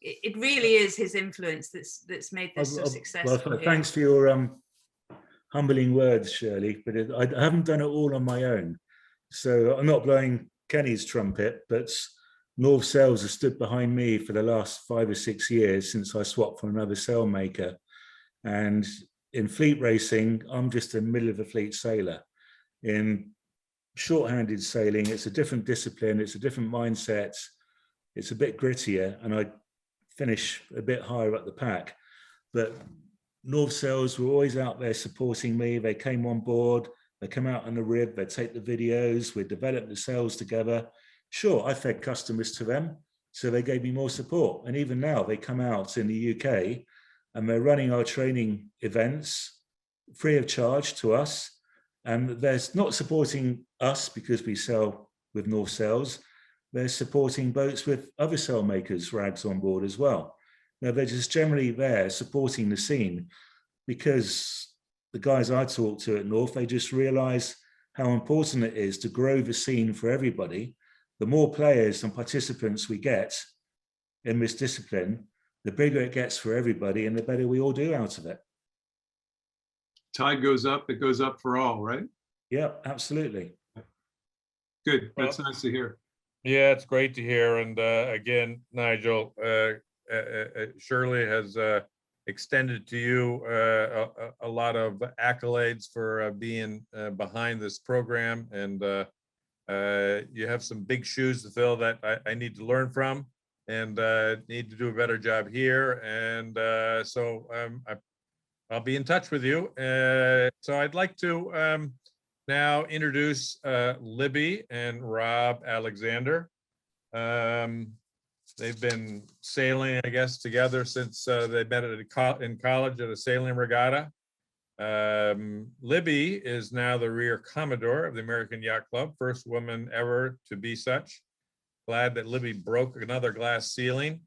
it really is his influence that's made this so successful. Well, thanks for your humbling words, Shirley, but I haven't done it all on my own. So I'm not blowing Kenny's trumpet, but North Sales has stood behind me for the last 5 or 6 years since I swapped from another sail maker. And in fleet racing, I'm just a middle of the fleet sailor. In short-handed sailing, it's a different discipline, it's a different mindset, it's a bit grittier, and I finish a bit higher up the pack. But North Sales were always out there supporting me. They came on board, they come out on the rib, they take the videos, we developed the sails together. Sure, I fed customers to them, so they gave me more support. And even now, they come out in the UK and they're running our training events free of charge to us. And they're not supporting us because we sail with North Sales. They're supporting boats with other sail makers, rags on board as well. Now, they're just generally there supporting the scene because the guys I talk to at North, they just realize how important it is to grow the scene for everybody. The more players and participants we get in this discipline, the bigger it gets for everybody and the better we all do out of it. Tide goes up, it goes up for all, right? Yeah, absolutely. Good, that's nice to hear. Yeah, it's great to hear. And again, Nigel, Shirley has extended to you a lot of accolades for being behind this program. And you have some big shoes to fill that I need to learn from, and need to do a better job here. And so I'll be in touch with you. So I'd like to now introduce Libby and Rob Alexander. They've been sailing, I guess, together since they met in college at a sailing regatta. Libby is now the rear commodore of the American Yacht Club, first woman ever to be such. Glad that Libby broke another glass ceiling.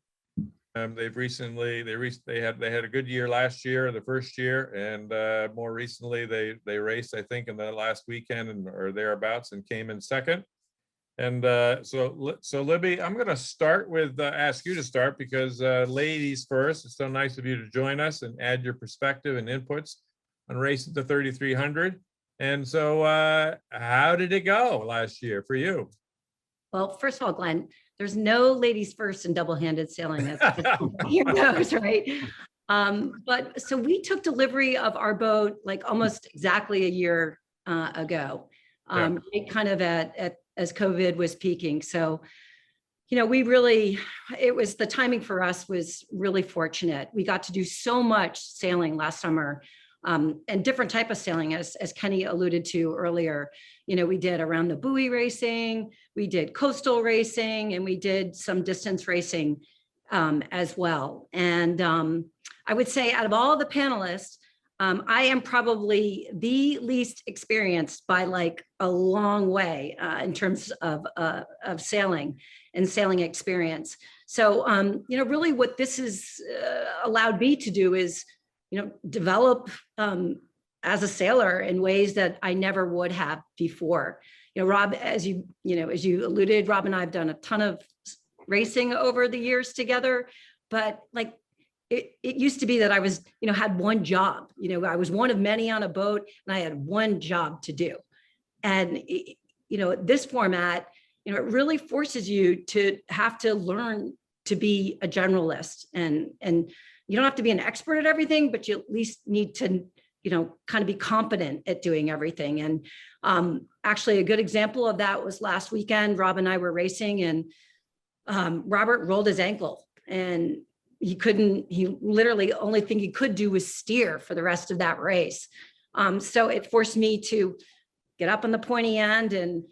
They've recently they had a good year last year, the first year, and more recently they raced, I think, in the last weekend or thereabouts, and came in second. And so Libby, I'm going to start with ask you to start, because ladies first. It's so nice of you to join us and add your perspective and inputs on racing the 3300. And so, how did it go last year for you? Well, first of all, Glenn, there's no ladies first in double-handed sailing. That's here goes, right? But so we took delivery of our boat like almost exactly a year ago, right, kind of at as COVID was peaking. So, you know, it was the timing for us was really fortunate. We got to do so much sailing last summer, and different type of sailing, as Kenny alluded to earlier. You know, we did around the buoy racing, we did coastal racing, and we did some distance racing as well. And I would say out of all the panelists, I am probably the least experienced by like a long way in terms of sailing and sailing experience. So, you know, really what this has allowed me to do is, you know, develop as a sailor in ways that I never would have before. You know, Rob, as you alluded, Rob and I have done a ton of racing over the years together, but like it used to be that I was, you know, had one job. You know, I was one of many on a boat and I had one job to do. And, you know, this format, you know, it really forces you to have to learn to be a generalist, and you don't have to be an expert at everything, but you at least need to, you know, kind of be competent at doing everything. And actually a good example of that was last weekend. Rob and I were racing, and Robert rolled his ankle, and he literally only thing he could do was steer for the rest of that race. So it forced me to get up on the pointy end, and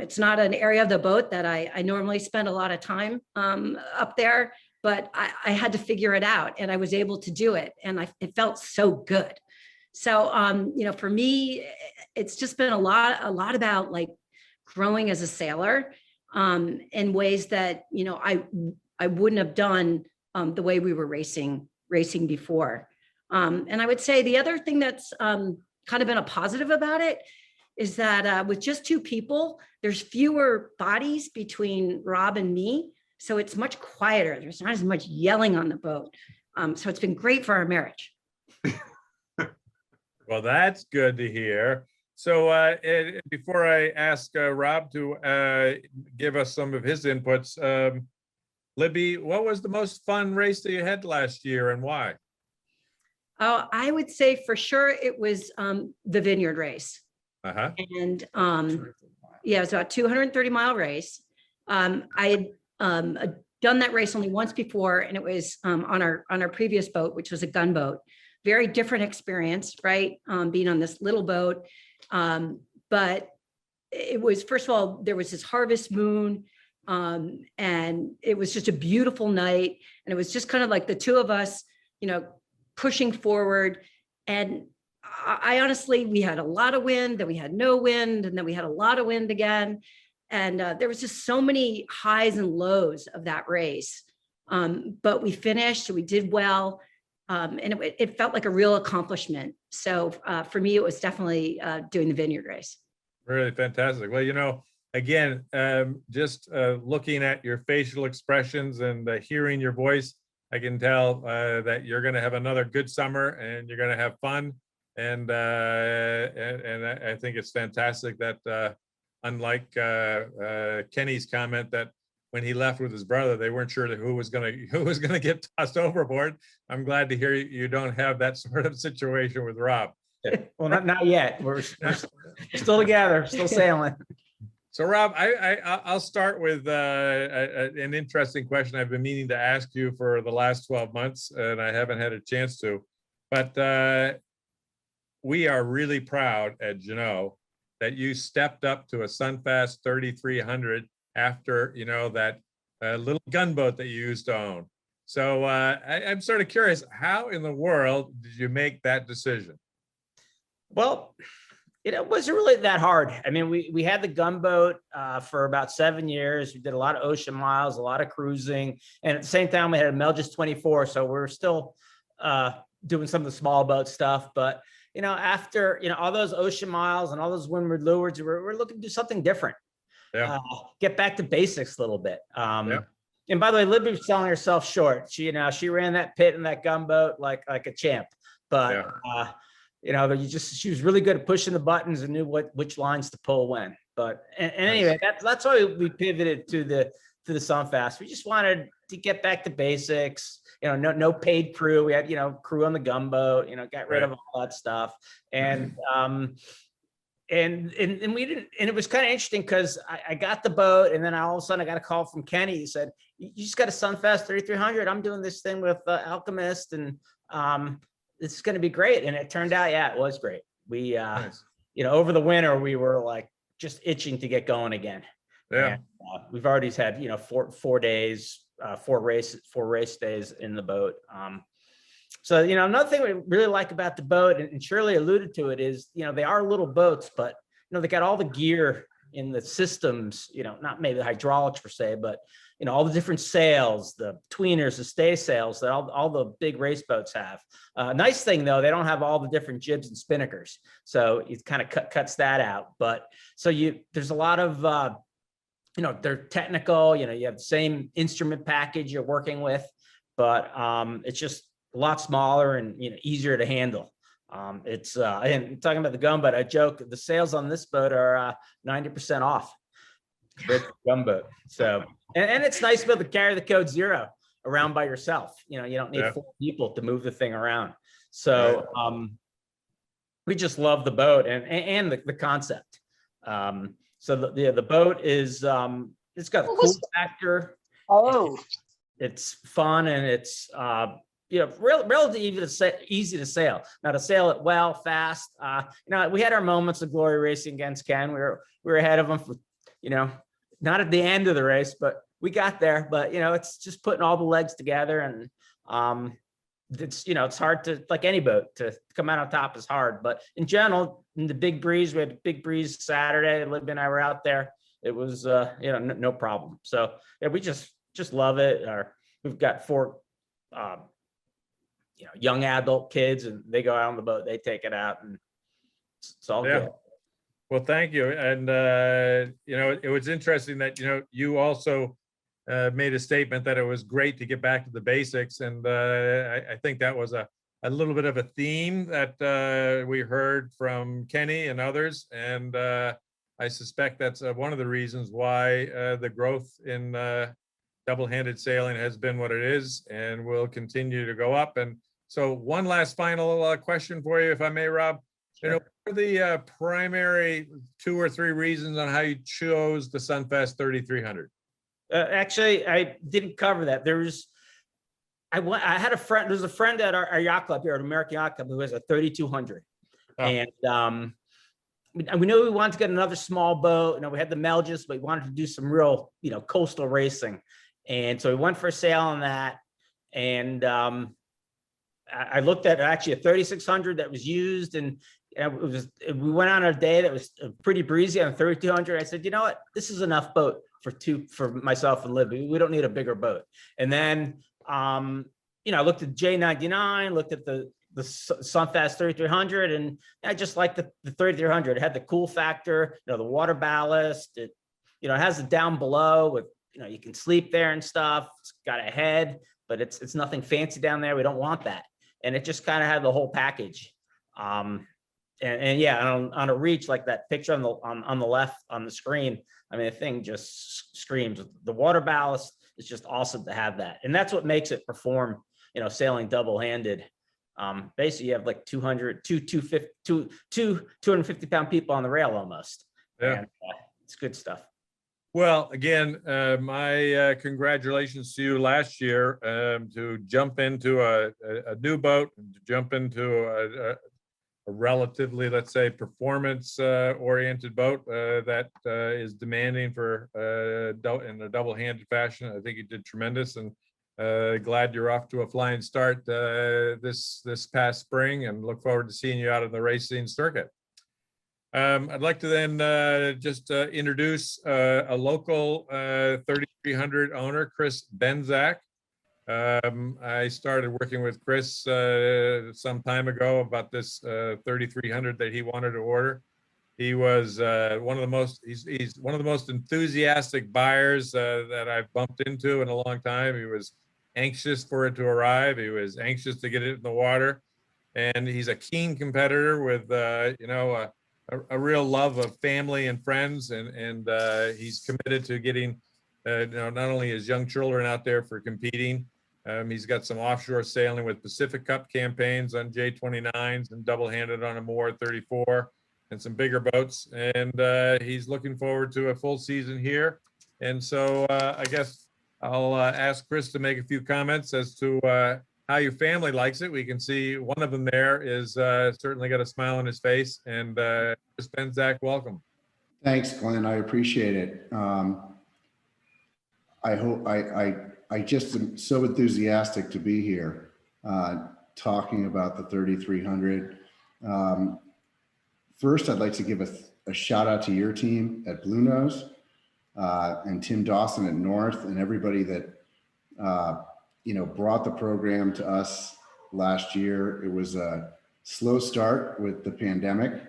it's not an area of the boat that I normally spend a lot of time up there, but I had to figure it out, and I was able to do it. And it felt so good. So, you know, for me, it's just been a lot about like growing as a sailor in ways that, you know, I wouldn't have done the way we were racing before. And I would say the other thing that's kind of been a positive about it is that with just two people, there's fewer bodies between Rob and me. So it's much quieter. There's not as much yelling on the boat. So it's been great for our marriage. Well, that's good to hear. So before I ask Rob to give us some of his inputs, Libby, what was the most fun race that you had last year, and why? Oh, I would say for sure it was the Vineyard race. Uh-huh. And yeah, it was about 230-mile race. I had done that race only once before, and it was on our previous boat, which was a gunboat. Very different experience, right? Being on this little boat. But it was, first of all, there was this harvest moon, and it was just a beautiful night. And it was just kind of like the two of us, you know, pushing forward. And I honestly, we had a lot of wind, then we had no wind, and then we had a lot of wind again. And there was just so many highs and lows of that race. But we finished, we did well. And it felt like a real accomplishment. So for me, it was definitely doing the Vineyard race. Really fantastic. Well, you know, again, just looking at your facial expressions and hearing your voice, I can tell that you're going to have another good summer and you're going to have fun. And I think it's fantastic that unlike Kenny's comment that when he left with his brother, they weren't sure who was going to get tossed overboard. I'm glad to hear you don't have that sort of situation with Rob. Well, not yet. We're still together, still sailing. So Rob, I'll start with an interesting question I've been meaning to ask you for the last 12 months, and I haven't had a chance to. But we are really proud at Jeanneau that you stepped up to a SunFast 3300 after, you know, that little gunboat that you used to own. So I'm sort of curious, how in the world did you make that decision? Well, It wasn't really that hard. I mean, we had the gunboat for about 7 years. We did a lot of ocean miles, a lot of cruising, and at the same time, we had a Melges 24. So we're still doing some of the small boat stuff. But after all those ocean miles and all those windward leewards, we're looking to do something different. Yeah. Get back to basics a little bit. Yeah. And by the way, Libby was selling herself short. She ran that pit in that gunboat like a champ. But she was really good at pushing the buttons and knew which lines to pull when. But anyway, that's why we pivoted to the SunFast. We just wanted to get back to basics. No paid crew. We had crew on the gunboat. Got rid of all that stuff. And and we didn't. And it was kind of interesting because I got the boat, and then all of a sudden I got a call from Kenny. He said, "You just got a SunFast 3300. I'm doing this thing with Alchemist, and this is going to be great." And it turned out, it was great. We, Nice. Over the winter, we were like just itching to get going again. Yeah. And, we've already had, 4 days, 4 race days in the boat. So, another thing we really like about the boat, and Shirley alluded to it, is, they are little boats, but, they got all the gear in the systems, not maybe the hydraulics per se, but, all the different sails, the tweeners, the stay sails that all the big race boats have. Nice thing though, they don't have all the different jibs and spinnakers. So it kind of cuts that out. But so there's a lot of, they're technical, you have the same instrument package you're working with, but it's just a lot smaller and, easier to handle. It's and talking about the gunboat, I joke the sales on this boat are 90% off with the gunboat. So, and it's nice to be able to carry the code 0 around by yourself. You don't need 4 people to move the thing around. So we just love the boat and the concept. So the boat is it's got a cool factor. Oh, It's fun, and it's relatively easy to sail. Now to sail it well, fast. We had our moments of glory racing against Ken. We were ahead of him for, not at the end of the race, but we got there. But it's just putting all the legs together, and it's hard to, like any boat, to come out on top is hard. But in general, in the big breeze, we had a big breeze Saturday. Libby and I were out there. It was no problem. So we just love it. We've got 4 young adult kids, and they go out on the boat, they take it out, and it's all good. Well, thank you. And, it was interesting that, you also made a statement that it was great to get back to the basics. And I think that was a little bit of a theme that we heard from Kenny and others. And I suspect that's one of the reasons why the growth in double-handed sailing has been what it is and will continue to go up. And so one last final question for you, if I may, Rob. Sure. What are the primary 2 or 3 reasons on how you chose the SunFast 3300? Actually, I didn't cover that. I had a friend. There's a friend at our yacht club here at American Yacht Club who has a 3200, and we knew we wanted to get another small boat. We had the Melges, but we wanted to do some real, coastal racing, and so we went for a sail on that. And I looked at actually a 3600 that was used, and we went on a day that was pretty breezy on 3200. I said, you know what, this is enough boat for myself and Libby. We don't need a bigger boat. And then I looked at J99, looked at the SunFast 3300, and I just liked the 3300. It had the cool factor, the water ballast. It has it down below with, you can sleep there and stuff. It's got a head, but it's nothing fancy down there. We don't want that. And it just kind of had the whole package. On a reach like that picture on the left on the screen, I mean, the thing just screams. The water ballast is just awesome to have that, and that's what makes it perform. Sailing double-handed. Basically, you have like 250-pound people on the rail almost. Yeah, and, it's good stuff. Well, again, my congratulations to you last year to jump into a new boat, and to jump into a relatively, let's say, performance oriented boat that is demanding for in a double-handed fashion. I think you did tremendous, and glad you're off to a flying start this past spring, and look forward to seeing you out on the racing circuit. I'd like to then just introduce a local 3300 owner, Chris Benzack. I started working with Chris some time ago about this 3300 that he wanted to order. He was one of the most, he's one of the most enthusiastic buyers that I've bumped into in a long time. He was anxious for it to arrive. He was anxious to get it in the water. And he's a keen competitor with, you know, a real love of family and friends. And he's committed to getting, you know, not only his young children out there for competing. He's got some offshore sailing with Pacific Cup campaigns on J29s and double-handed on a Moore 34 and some bigger boats. And he's looking forward to a full season here. And so I guess I'll ask Chris to make a few comments as to how your family likes it. We can see one of them there is certainly got a smile on his face. And Chris Benzack, welcome. Thanks, Glenn. I appreciate it. I hope I just am so enthusiastic to be here talking about the 3300. First, I'd like to give a shout out to your team at Bluenose and Tim Dawson at North and everybody that you know, brought the program to us last year. It was a slow start with the pandemic,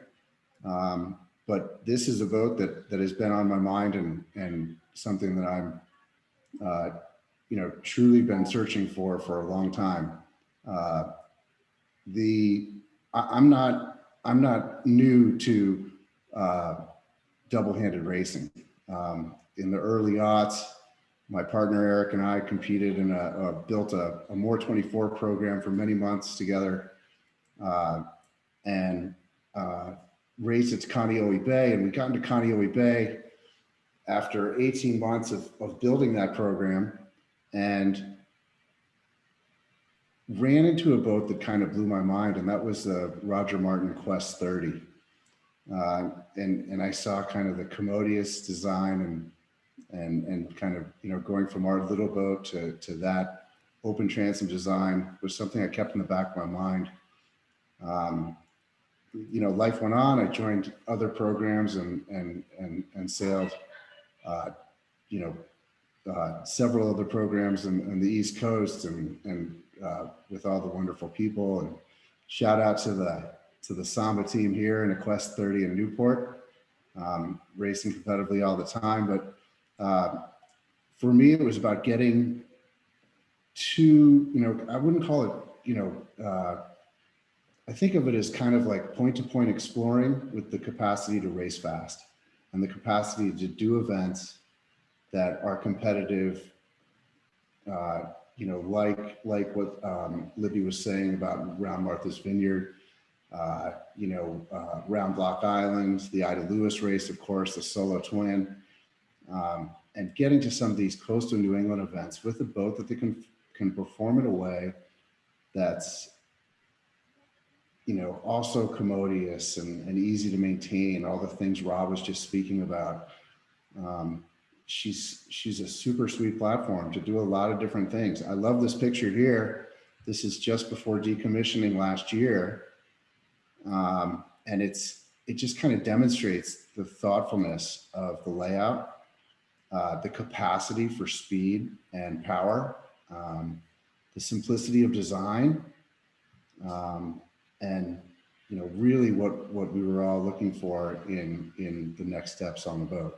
but this is a boat that has been on my mind and something that I'm you know, truly been searching for a long time. I'm not new to double-handed racing. In the early aughts, my partner Eric and I competed in built a Moore 24 program for many months together, and raced at Kaneohe Bay. And we got into Kaneohe Bay after 18 months of building that program, and ran into a boat that kind of blew my mind, and that was the Roger Martin Quest 30. And I saw kind of the commodious design and kind of, you know, going from our little boat to that open transom design was something I kept in the back of my mind. You know, life went on. I joined other programs and sailed, you know, several other programs in the East Coast and with all the wonderful people. And shout out to the Samba team here in a Quest 30 in Newport, racing competitively all the time. But for me, it was about getting to, you know, I wouldn't call it, you know, I think of it as kind of like point-to-point exploring with the capacity to race fast and the capacity to do events that are competitive, you know, like what Libby was saying about Round Martha's Vineyard, you know, Round Block Islands, the Ida Lewis race, of course, the Solo Twin, and getting to some of these coastal New England events with a boat that they can perform in a way that's, you know, also commodious and easy to maintain, all the things Rob was just speaking about. She's a super sweet platform to do a lot of different things. I love this picture here. This is just before decommissioning last year. And it just kind of demonstrates the thoughtfulness of the layout, the capacity for speed and power, the simplicity of design, and, you know, really what we were all looking for in the next steps on the boat.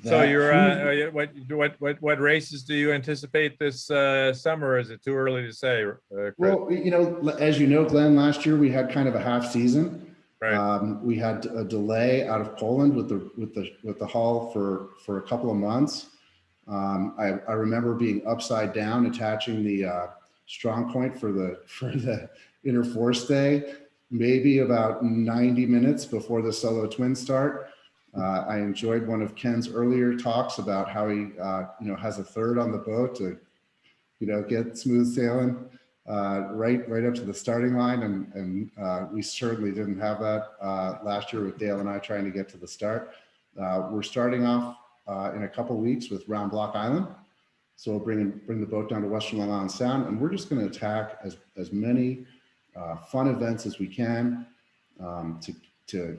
So you're what races do you anticipate this summer? Is it too early to say? Chris? Well, you know, as you know, Glenn, last year we had kind of a half season. Right. We had a delay out of Poland with the hull for a couple of months. I remember being upside down attaching the strong point for the inner forestay, maybe about 90 minutes before the Solo Twin start. I enjoyed one of Ken's earlier talks about how he, you know, has a third on the boat to, you know, get smooth sailing right up to the starting line, and we certainly didn't have that last year with Dale and I trying to get to the start. We're starting off in a couple of weeks with Round Block Island, so we'll bring the boat down to Western Long Island Sound, and we're just going to attack as many fun events as we can, to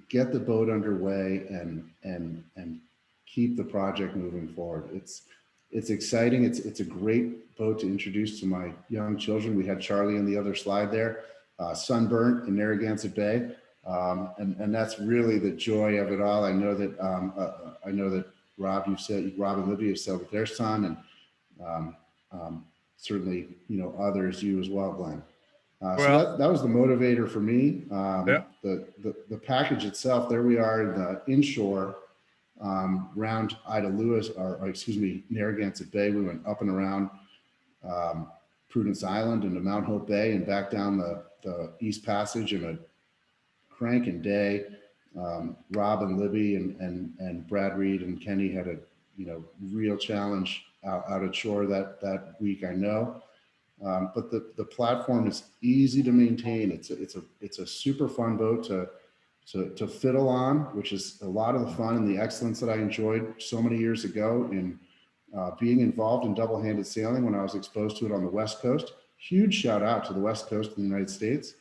get the boat underway and keep the project moving forward. It's exciting. It's a great boat to introduce to my young children. We had Charlie in the other slide there, sunburnt in Narragansett Bay. And that's really the joy of it all. I know that Rob and Libby have sailed with their son, and certainly, others, you as well, Glenn. So that was the motivator for me. The package itself, there we are in the inshore, round Ida Lewis, or excuse me, Narragansett Bay. We went up and around Prudence Island into Mount Hope Bay and back down the East Passage in a cranking day. Rob and Libby and Brad Reed and Kenny had a real challenge out at shore that week, I know. But the platform is easy to maintain. It's a super fun boat to fiddle on, which is a lot of the fun and the excellence that I enjoyed so many years ago in being involved in double-handed sailing when I was exposed to it on the West Coast. Huge shout out to the West Coast of the United States.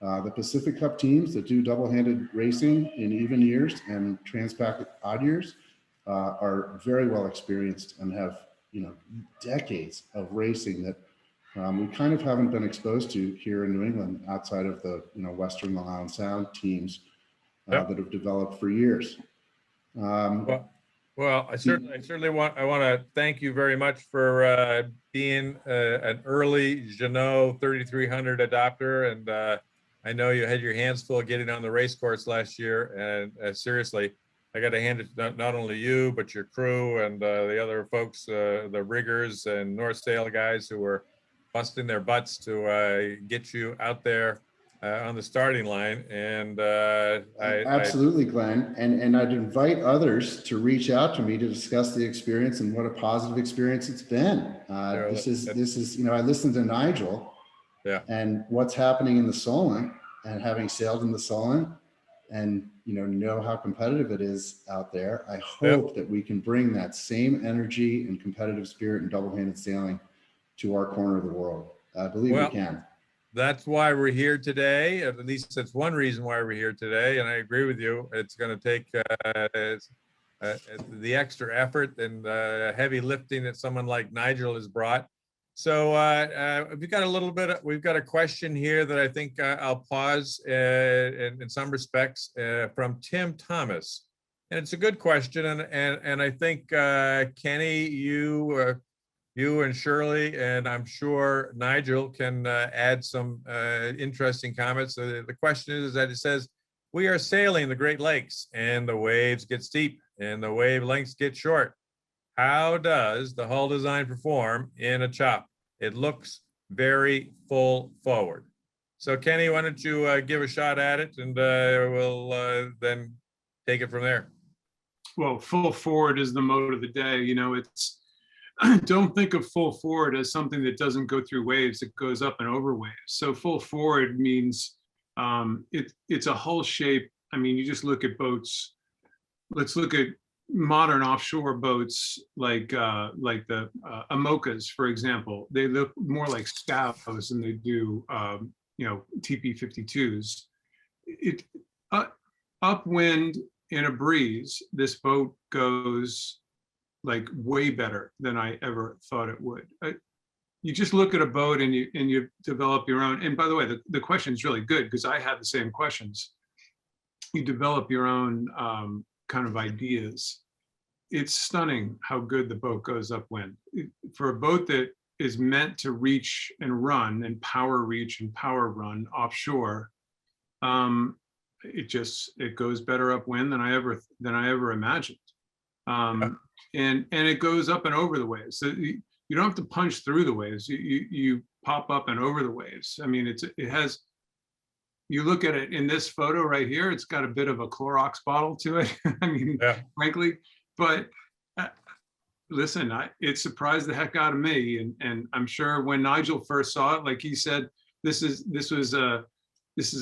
The Pacific Cup teams that do double-handed racing in even years and Transpac odd years are very well experienced and have decades of racing that we kind of haven't been exposed to here in New England outside of the Western Long Island Sound teams that have developed for years. Well, I certainly want to thank you very much for being an early Jeanneau 3300 adopter, and I know you had your hands full getting on the race course last year, and seriously, I got to hand it to not only you, but your crew and the other folks, the riggers and North Sail guys who were busting their butts to get you out there on the starting line. And absolutely, Glenn. And I'd invite others to reach out to me to discuss the experience and what a positive experience it's been. This is I listened to Nigel. Yeah. And what's happening in the Solent, and having sailed in the Solent, and know how competitive it is out there. I hope that we can bring that same energy and competitive spirit in double-handed sailing to our corner of the world. I believe we can. That's why we're here today. At least that's one reason why we're here today. And I agree with you. It's going to take the extra effort and heavy lifting that someone like Nigel has brought. So we've got a question here that I think I'll pause in some respects from Tim Thomas. And it's a good question. And I think Kenny, you and Shirley, and I'm sure Nigel can add some interesting comments. The question is that it says, we are sailing the Great Lakes and the waves get steep and the wave lengths get short. How does the hull design perform in a chop? It looks very full forward. So Kenny, why don't you give a shot at it, and we'll then take it from there. Well, full forward is the mode of the day. It's don't think of full forward as something that doesn't go through waves. It goes up and over waves. So full forward means it's a hull shape. I mean, you just look at boats. Let's look at modern offshore boats like the Amokas, for example. They look more like scows than they do TP52s. Upwind in a breeze, this boat goes like way better than I ever thought it would. You just look at a boat and you develop your own. And by the way, the question is really good because I had the same questions. You develop your own kind of ideas. It's stunning how good the boat goes upwind. For a boat that is meant to reach and run and power reach and power run offshore, it goes better upwind than I ever imagined. And it goes up and over the waves. So you don't have to punch through the waves. You pop up and over the waves. I mean, it has. You look at it in this photo right here, it's got a bit of a Clorox bottle to it. I mean, frankly, but listen, it surprised the heck out of me. And I'm sure when Nigel first saw it, like he said, this is a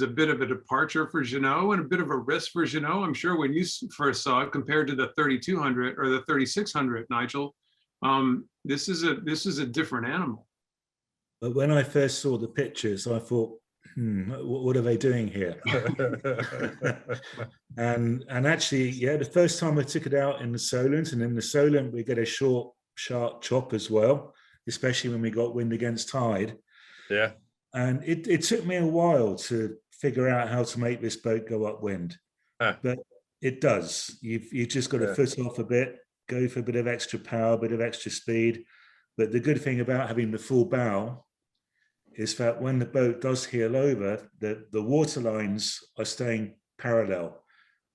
bit of a departure for Jeanneau and a bit of a risk for Jeanneau. I'm sure when you first saw it compared to the 3200 or the 3600, Nigel, this is a different animal. But when I first saw the pictures, I thought, what are they doing here? and actually, yeah, the first time I took it out in the Solent, and in the Solent we get a short, sharp chop as well, especially when we got wind against tide. Yeah. And it took me a while to figure out how to make this boat go upwind, but it does. You've just got to foot off a bit, go for a bit of extra power, a bit of extra speed. But the good thing about having the full bow is that when the boat does heel over, the water lines are staying parallel,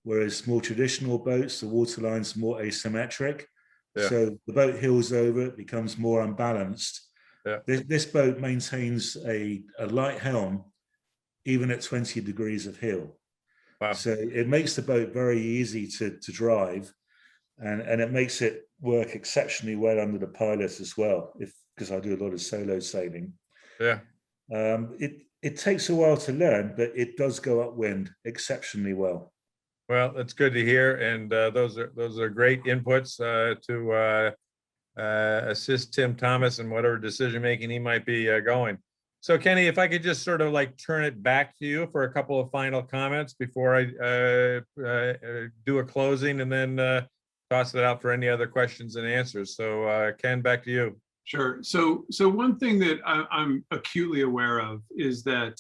whereas more traditional boats, the water lines are more asymmetric. Yeah. So the boat heels over, it becomes more unbalanced. Yeah. This boat maintains a light helm even at 20 degrees of heel. Wow. So it makes the boat very easy to drive, and it makes it work exceptionally well under the pilot as well, because I do a lot of solo sailing. Yeah. It takes a while to learn, but it does go upwind exceptionally well. Well, that's good to hear, and those are great inputs to assist Tim Thomas in whatever decision making he might be going. So, Kenny, if I could just sort of like turn it back to you for a couple of final comments before I do a closing, and then toss it out for any other questions and answers. So, Ken, back to you. Sure. So one thing that I'm acutely aware of is that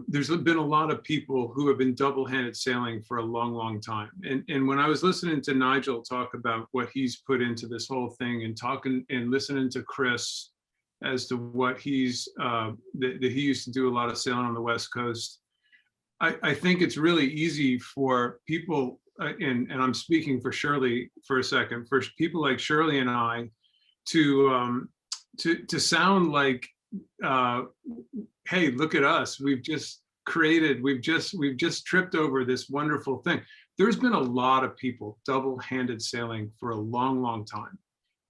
there's been a lot of people who have been double-handed sailing for a long, long time. And when I was listening to Nigel talk about what he's put into this whole thing, and talking and listening to Chris as to what he's that he used to do a lot of sailing on the West Coast, I think it's really easy for people, and I'm speaking for Shirley for a second, for people like Shirley and I, to sound like, hey, look at us, we've just tripped over this wonderful thing. There's been a lot of people double-handed sailing for a long, long time,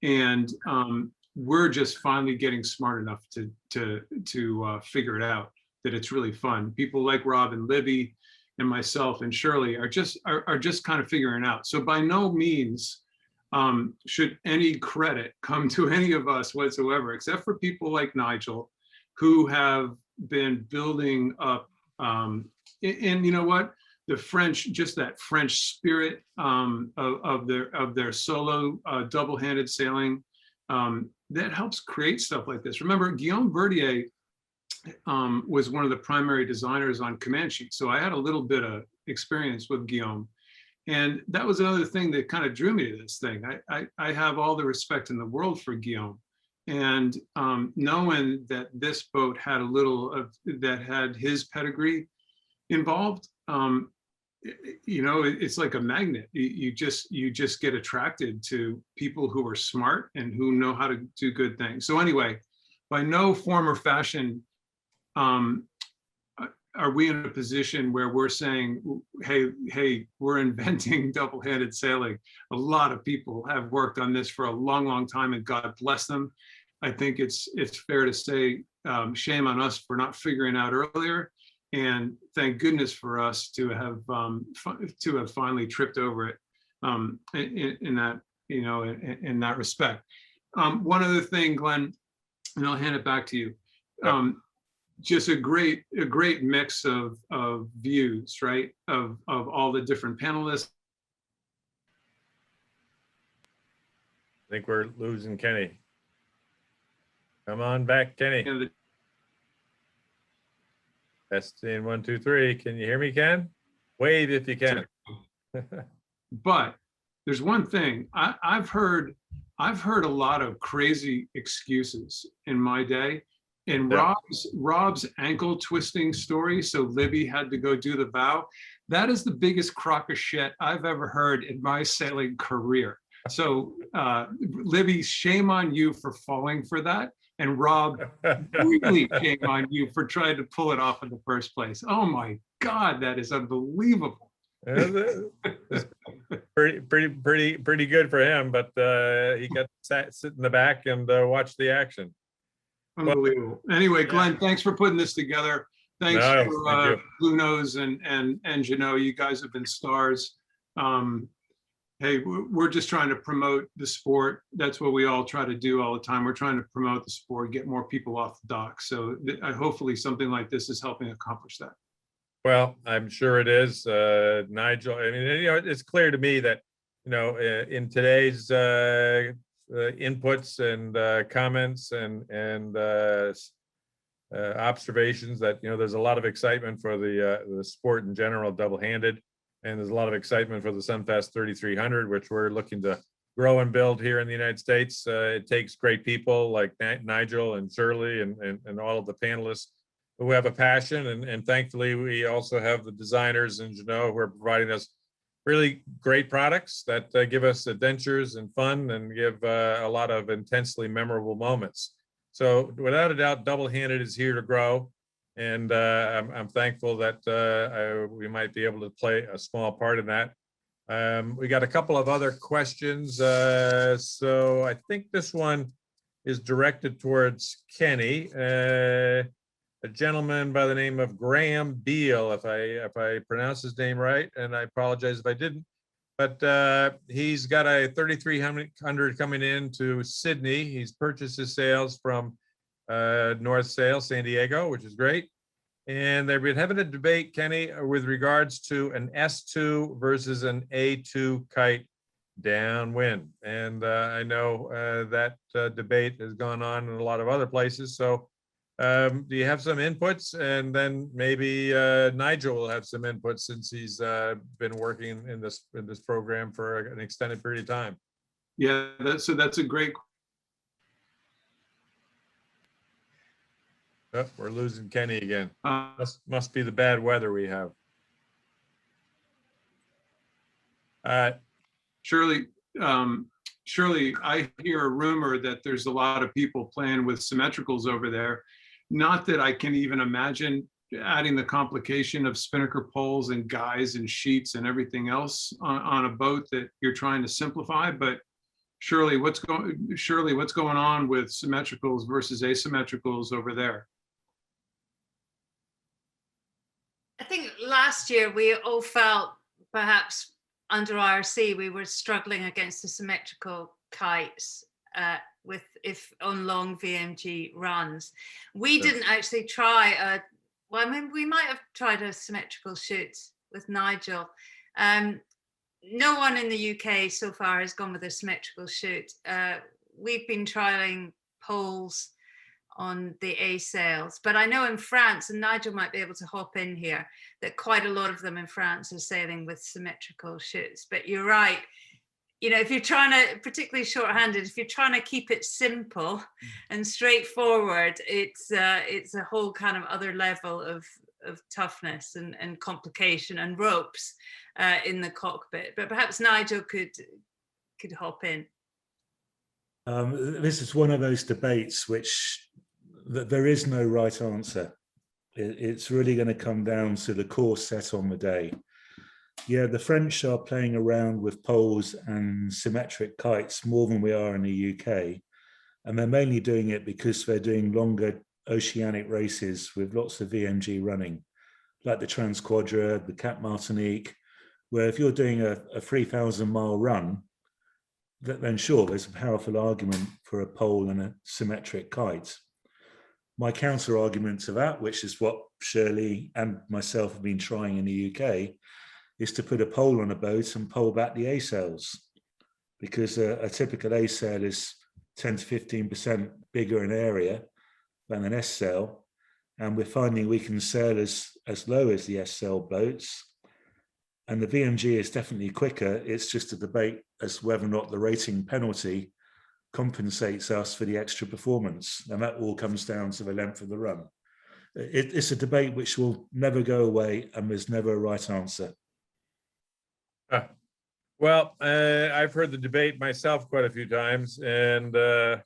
and we're just finally getting smart enough to figure it out, that it's really fun. People like Rob and Libby and myself and Shirley are just kind of figuring it out. So by no means should any credit come to any of us whatsoever, except for people like Nigel, who have been building up, and you know what, the French, just that French spirit of their solo double-handed sailing, that helps create stuff like this. Remember, Guillaume Verdier was one of the primary designers on Comanche, so I had a little bit of experience with Guillaume. And that was another thing that kind of drew me to this thing. I have all the respect in the world for Guillaume. And knowing that this boat had a little of that, had his pedigree involved, you know, it's like a magnet. You just get attracted to people who are smart and who know how to do good things. So anyway, by no form or fashion are we in a position where we're saying, hey, we're inventing double-handed sailing. A lot of people have worked on this for a long, long time, and God bless them. I think it's fair to say, shame on us for not figuring out earlier, and thank goodness for us to have finally tripped over it in that, you know, in that respect. One other thing, Glenn, and I'll hand it back to you. Just a great mix of views, right? Of all the different panelists. I think we're losing Kenny. Come on back, Kenny. Testing 1, 2, 3. Can you hear me, Ken? Wave if you can. But there's one thing I've heard a lot of crazy excuses in my day. And Yeah. Rob's ankle twisting story, so Libby had to go do the bow, that is the biggest crock of shit I've ever heard in my sailing career. So Libby, shame on you for falling for that. And Rob, really shame on you for trying to pull it off in the first place. Oh my God, that is unbelievable. Pretty good for him, but he got sit in the back and watch the action. Unbelievable. Anyway, Glenn, thanks for putting this together. Thanks No, for thank you. Bluenose and Janot. You guys have been stars. hey, we're just trying to promote the sport. That's what we all try to do all the time. We're trying to promote the sport, get more people off the dock. So hopefully something like this is helping accomplish that. Well, I'm sure it is, Nigel. I mean, it's clear to me that, in today's inputs and comments and observations that, there's a lot of excitement for the sport in general, double-handed, and there's a lot of excitement for the SunFast 3300, which we're looking to grow and build here in the United States. It takes great people like Nigel and Shirley and all of the panelists who have a passion, and thankfully we also have the designers in Genoa who are providing us really great products that give us adventures and fun and give a lot of intensely memorable moments. So without a doubt, Doublehanded is here to grow, and I'm thankful that we might be able to play a small part in that. We got a couple of other questions, so I think this one is directed towards Kenny. A gentleman by the name of Graham Beal, if I pronounce his name right, and I apologize if I didn't, but he's got a 3300 coming in to Sydney. He's purchased his sails from North Sail, San Diego, which is great. And they've been having a debate, Kenny, with regards to an S2 versus an A2 kite downwind. And I know that debate has gone on in a lot of other places. So do you have some inputs? And then maybe Nigel will have some inputs since he's been working in this program for an extended period of time. Yeah, that's a great. Oh, we're losing Kenny again. Must be the bad weather we have. Shirley, I hear a rumor that there's a lot of people playing with symmetricals over there. Not that I can even imagine adding the complication of spinnaker poles and guys and sheets and everything else on a boat that you're trying to simplify. But Shirley, what's going on with symmetricals versus asymmetricals over there? I think last year we all felt perhaps under IRC we were struggling against the symmetrical kites if on long VMG runs. We didn't actually try well, I mean, we might have tried a symmetrical shoot with Nigel. No one in the UK so far has gone with a symmetrical shoot. We've been trialing poles on the A sails, but I know in France, and Nigel might be able to hop in here, that quite a lot of them in France are sailing with symmetrical shoots. But you're right, if you're trying to, particularly short-handed, if you're trying to keep it simple and straightforward, it's a whole kind of other level of toughness and complication and ropes in the cockpit. But perhaps Nigel could hop in. This is one of those debates that there is no right answer. It's really going to come down to the course set on the day. Yeah, the French are playing around with poles and symmetric kites more than we are in the UK. And they're mainly doing it because they're doing longer oceanic races with lots of VMG running, like the Transquadra, the Cap Martinique, where if you're doing a 3,000-mile run, then sure, there's a powerful argument for a pole and a symmetric kite. My counter argument to that, which is what Shirley and myself have been trying in the UK, is to put a pole on a boat and pole back the A sails, because a typical A sail is 10 to 15% bigger in area than an S sail, and we're finding we can sail as low as the S sail boats, and the VMG is definitely quicker. It's just a debate as to whether or not the rating penalty compensates us for the extra performance, and that all comes down to the length of the run. It's a debate which will never go away, and there's never a right answer. Well, I've heard the debate myself quite a few times, and I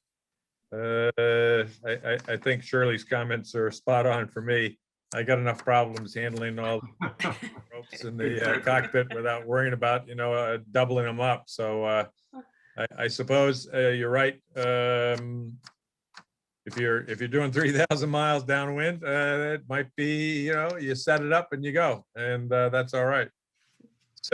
think Shirley's comments are spot on for me. I got enough problems handling all the ropes in the cockpit without worrying about, doubling them up. So I suppose you're right. If you're doing 3,000 miles downwind, it might be, you set it up and you go, and that's all right.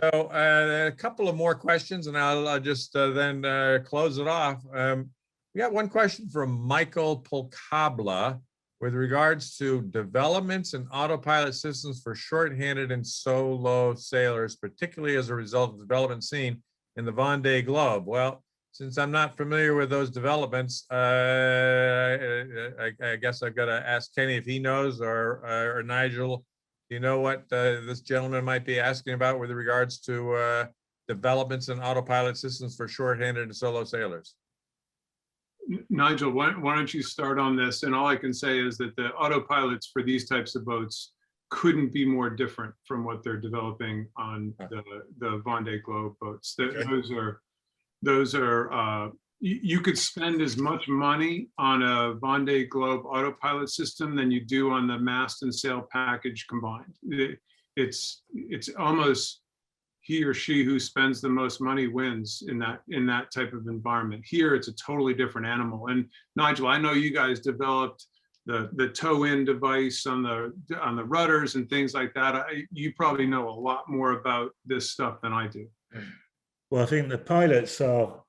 So a couple of more questions, and I'll just then close it off. We got one question from Michael Polkabla with regards to developments in autopilot systems for shorthanded and solo sailors, particularly as a result of development seen in the Vendée Globe. Well, since I'm not familiar with those developments, I guess I've got to ask Kenny if he knows, or Nigel, do you know what this gentleman might be asking about with regards to developments in autopilot systems for shorthanded and solo sailors? Nigel, why don't you start on this? And all I can say is that the autopilots for these types of boats couldn't be more different from what they're developing on the Vendée Globe boats. Those are you could spend as much money on a Vendée Globe autopilot system than you do on the mast and sail package combined. It's almost he or she who spends the most money wins in that type of environment. Here, it's a totally different animal. And Nigel, I know you guys developed the tow-in device on the rudders and things like that. You probably know a lot more about this stuff than I do. Well, I think the pilots are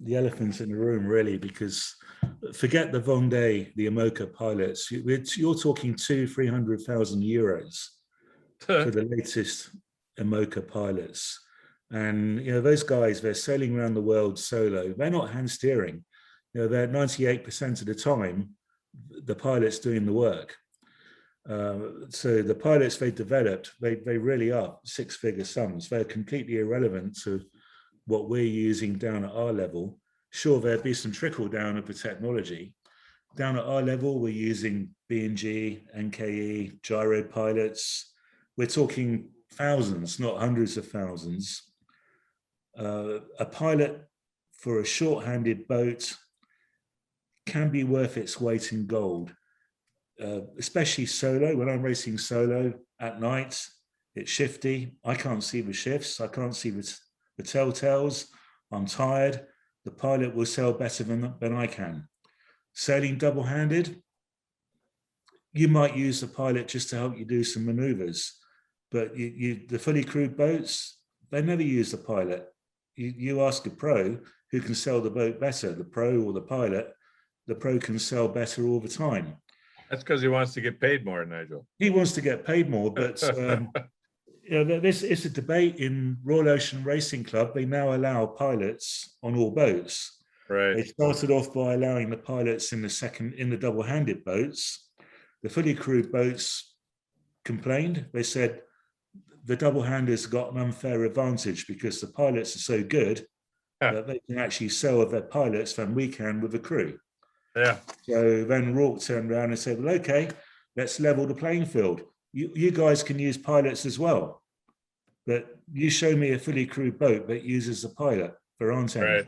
the elephants in the room, really, because forget the Vendée, the Imoca pilots. You're talking 200,000-300,000 euros for the latest Imoca pilots. And, you know, those guys, they're sailing around the world solo. They're not hand steering. You know, they're 98% of the time, the pilot's doing the work. So the pilots they developed, they really are six-figure sums. They're completely irrelevant to what we're using down at our level. Sure, there'll be some trickle down of the technology. Down at our level, we're using B&G, NKE, gyro pilots. We're talking thousands, not hundreds of thousands. A pilot for a short-handed boat can be worth its weight in gold. Especially solo. When I'm racing solo at night, it's shifty. I can't see the shifts. I can't see the telltales. I'm tired. The pilot will sail better than I can. Sailing double-handed, you might use the pilot just to help you do some maneuvers, but the fully crewed boats, they never use the pilot. You ask a pro who can sail the boat better, the pro or the pilot. The pro can sail better all the time. That's because he wants to get paid more, Nigel. He wants to get paid more, but you know, this is a debate in Royal Ocean Racing Club. They now allow pilots on all boats. Right. They started off by allowing the pilots in the double-handed boats. The fully crewed boats complained. They said the double-handers got an unfair advantage because the pilots are so good that they can actually sail with their pilots than we can with the crew. Yeah. So then Rourke turned around and said, well, okay, let's level the playing field. You guys can use pilots as well, but you show me a fully crewed boat that uses a pilot. There aren't any. Right.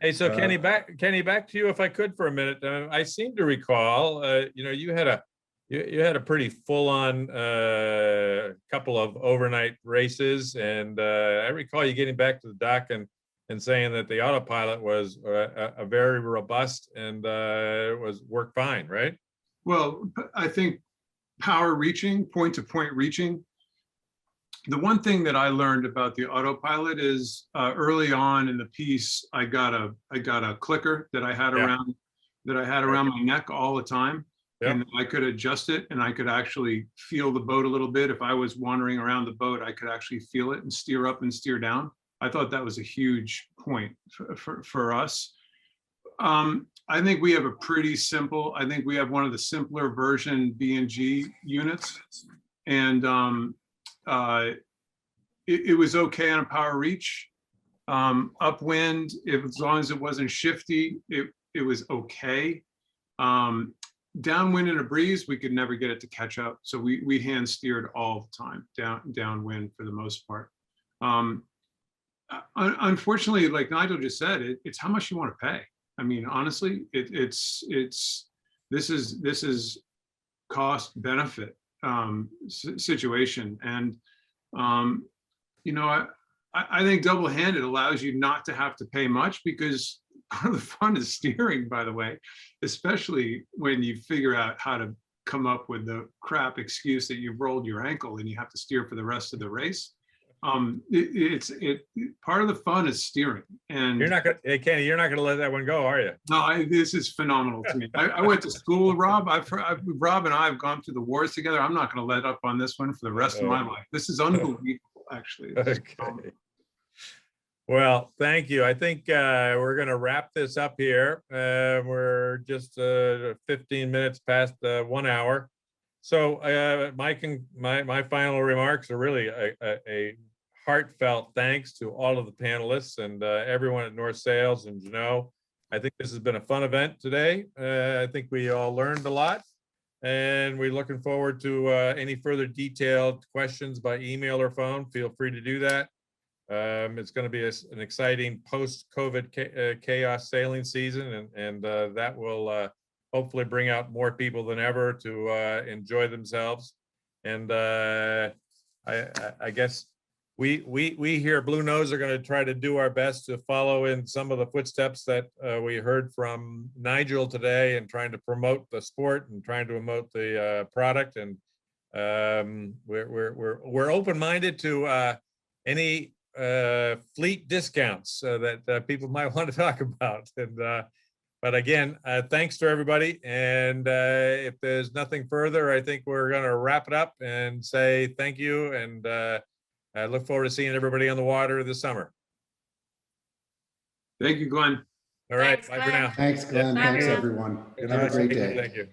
Hey, so Kenny, back to you if I could for a minute. I seem to recall, you know, you had a pretty full-on couple of overnight races, and I recall you getting back to the dock and saying that the autopilot was a very robust and worked fine, right? Well, I think power reaching, point-to-point reaching. The one thing that I learned about the autopilot is early on in the piece, I got a clicker that I had around my neck all the time, and I could adjust it, and I could actually feel the boat a little bit. If I was wandering around the boat, I could actually feel it and steer up and steer down. I thought that was a huge point for us. I think we have I think we have one of the simpler version B&G units, and it was okay on a power reach. Upwind, as long as it wasn't shifty, it was okay. Downwind in a breeze, we could never get it to catch up. So we hand steered all the time, downwind for the most part. Unfortunately, like Nigel just said, it's how much you want to pay. I mean, honestly, this is cost benefit situation. And, you know, I think double-handed allows you not to have to pay much, because part of the fun is steering, by the way, especially when you figure out how to come up with the crap excuse that you've rolled your ankle and you have to steer for the rest of the race. part of the fun is steering. And You're not gonna, hey, Kenny, you're not gonna let that one go, are you? no, this is phenomenal to me. I went to school with Rob. Rob and I have gone through the wars together. I'm not going to let up on this one for the rest of my life. This is unbelievable, actually. This is phenomenal. Okay. Well, thank you. I think we're going to wrap this up here. We're just 15 minutes past 1 hour. So my final remarks are really a heartfelt thanks to all of the panelists and everyone at North Sales and Jeannot. I think this has been a fun event today. I think we all learned a lot, and we're looking forward to any further detailed questions by email or phone. Feel free to do that. It's going to be an exciting post-COVID chaos sailing season, and that will hopefully bring out more people than ever to enjoy themselves. And I guess we here at Bluenose are going to try to do our best to follow in some of the footsteps that we heard from Nigel today, and trying to promote the sport and trying to promote the product. And we're open-minded to any fleet discounts that people might want to talk about. And but again, thanks to everybody. And if there's nothing further, I think we're going to wrap it up and say thank you. And I look forward to seeing everybody on the water this summer. Thank you, Glenn. All right. Thanks, Bye for Glenn. now. Thanks, Glenn. Bye, Thanks, everyone. everyone. Good Have a night. great Thank you. day. Thank you.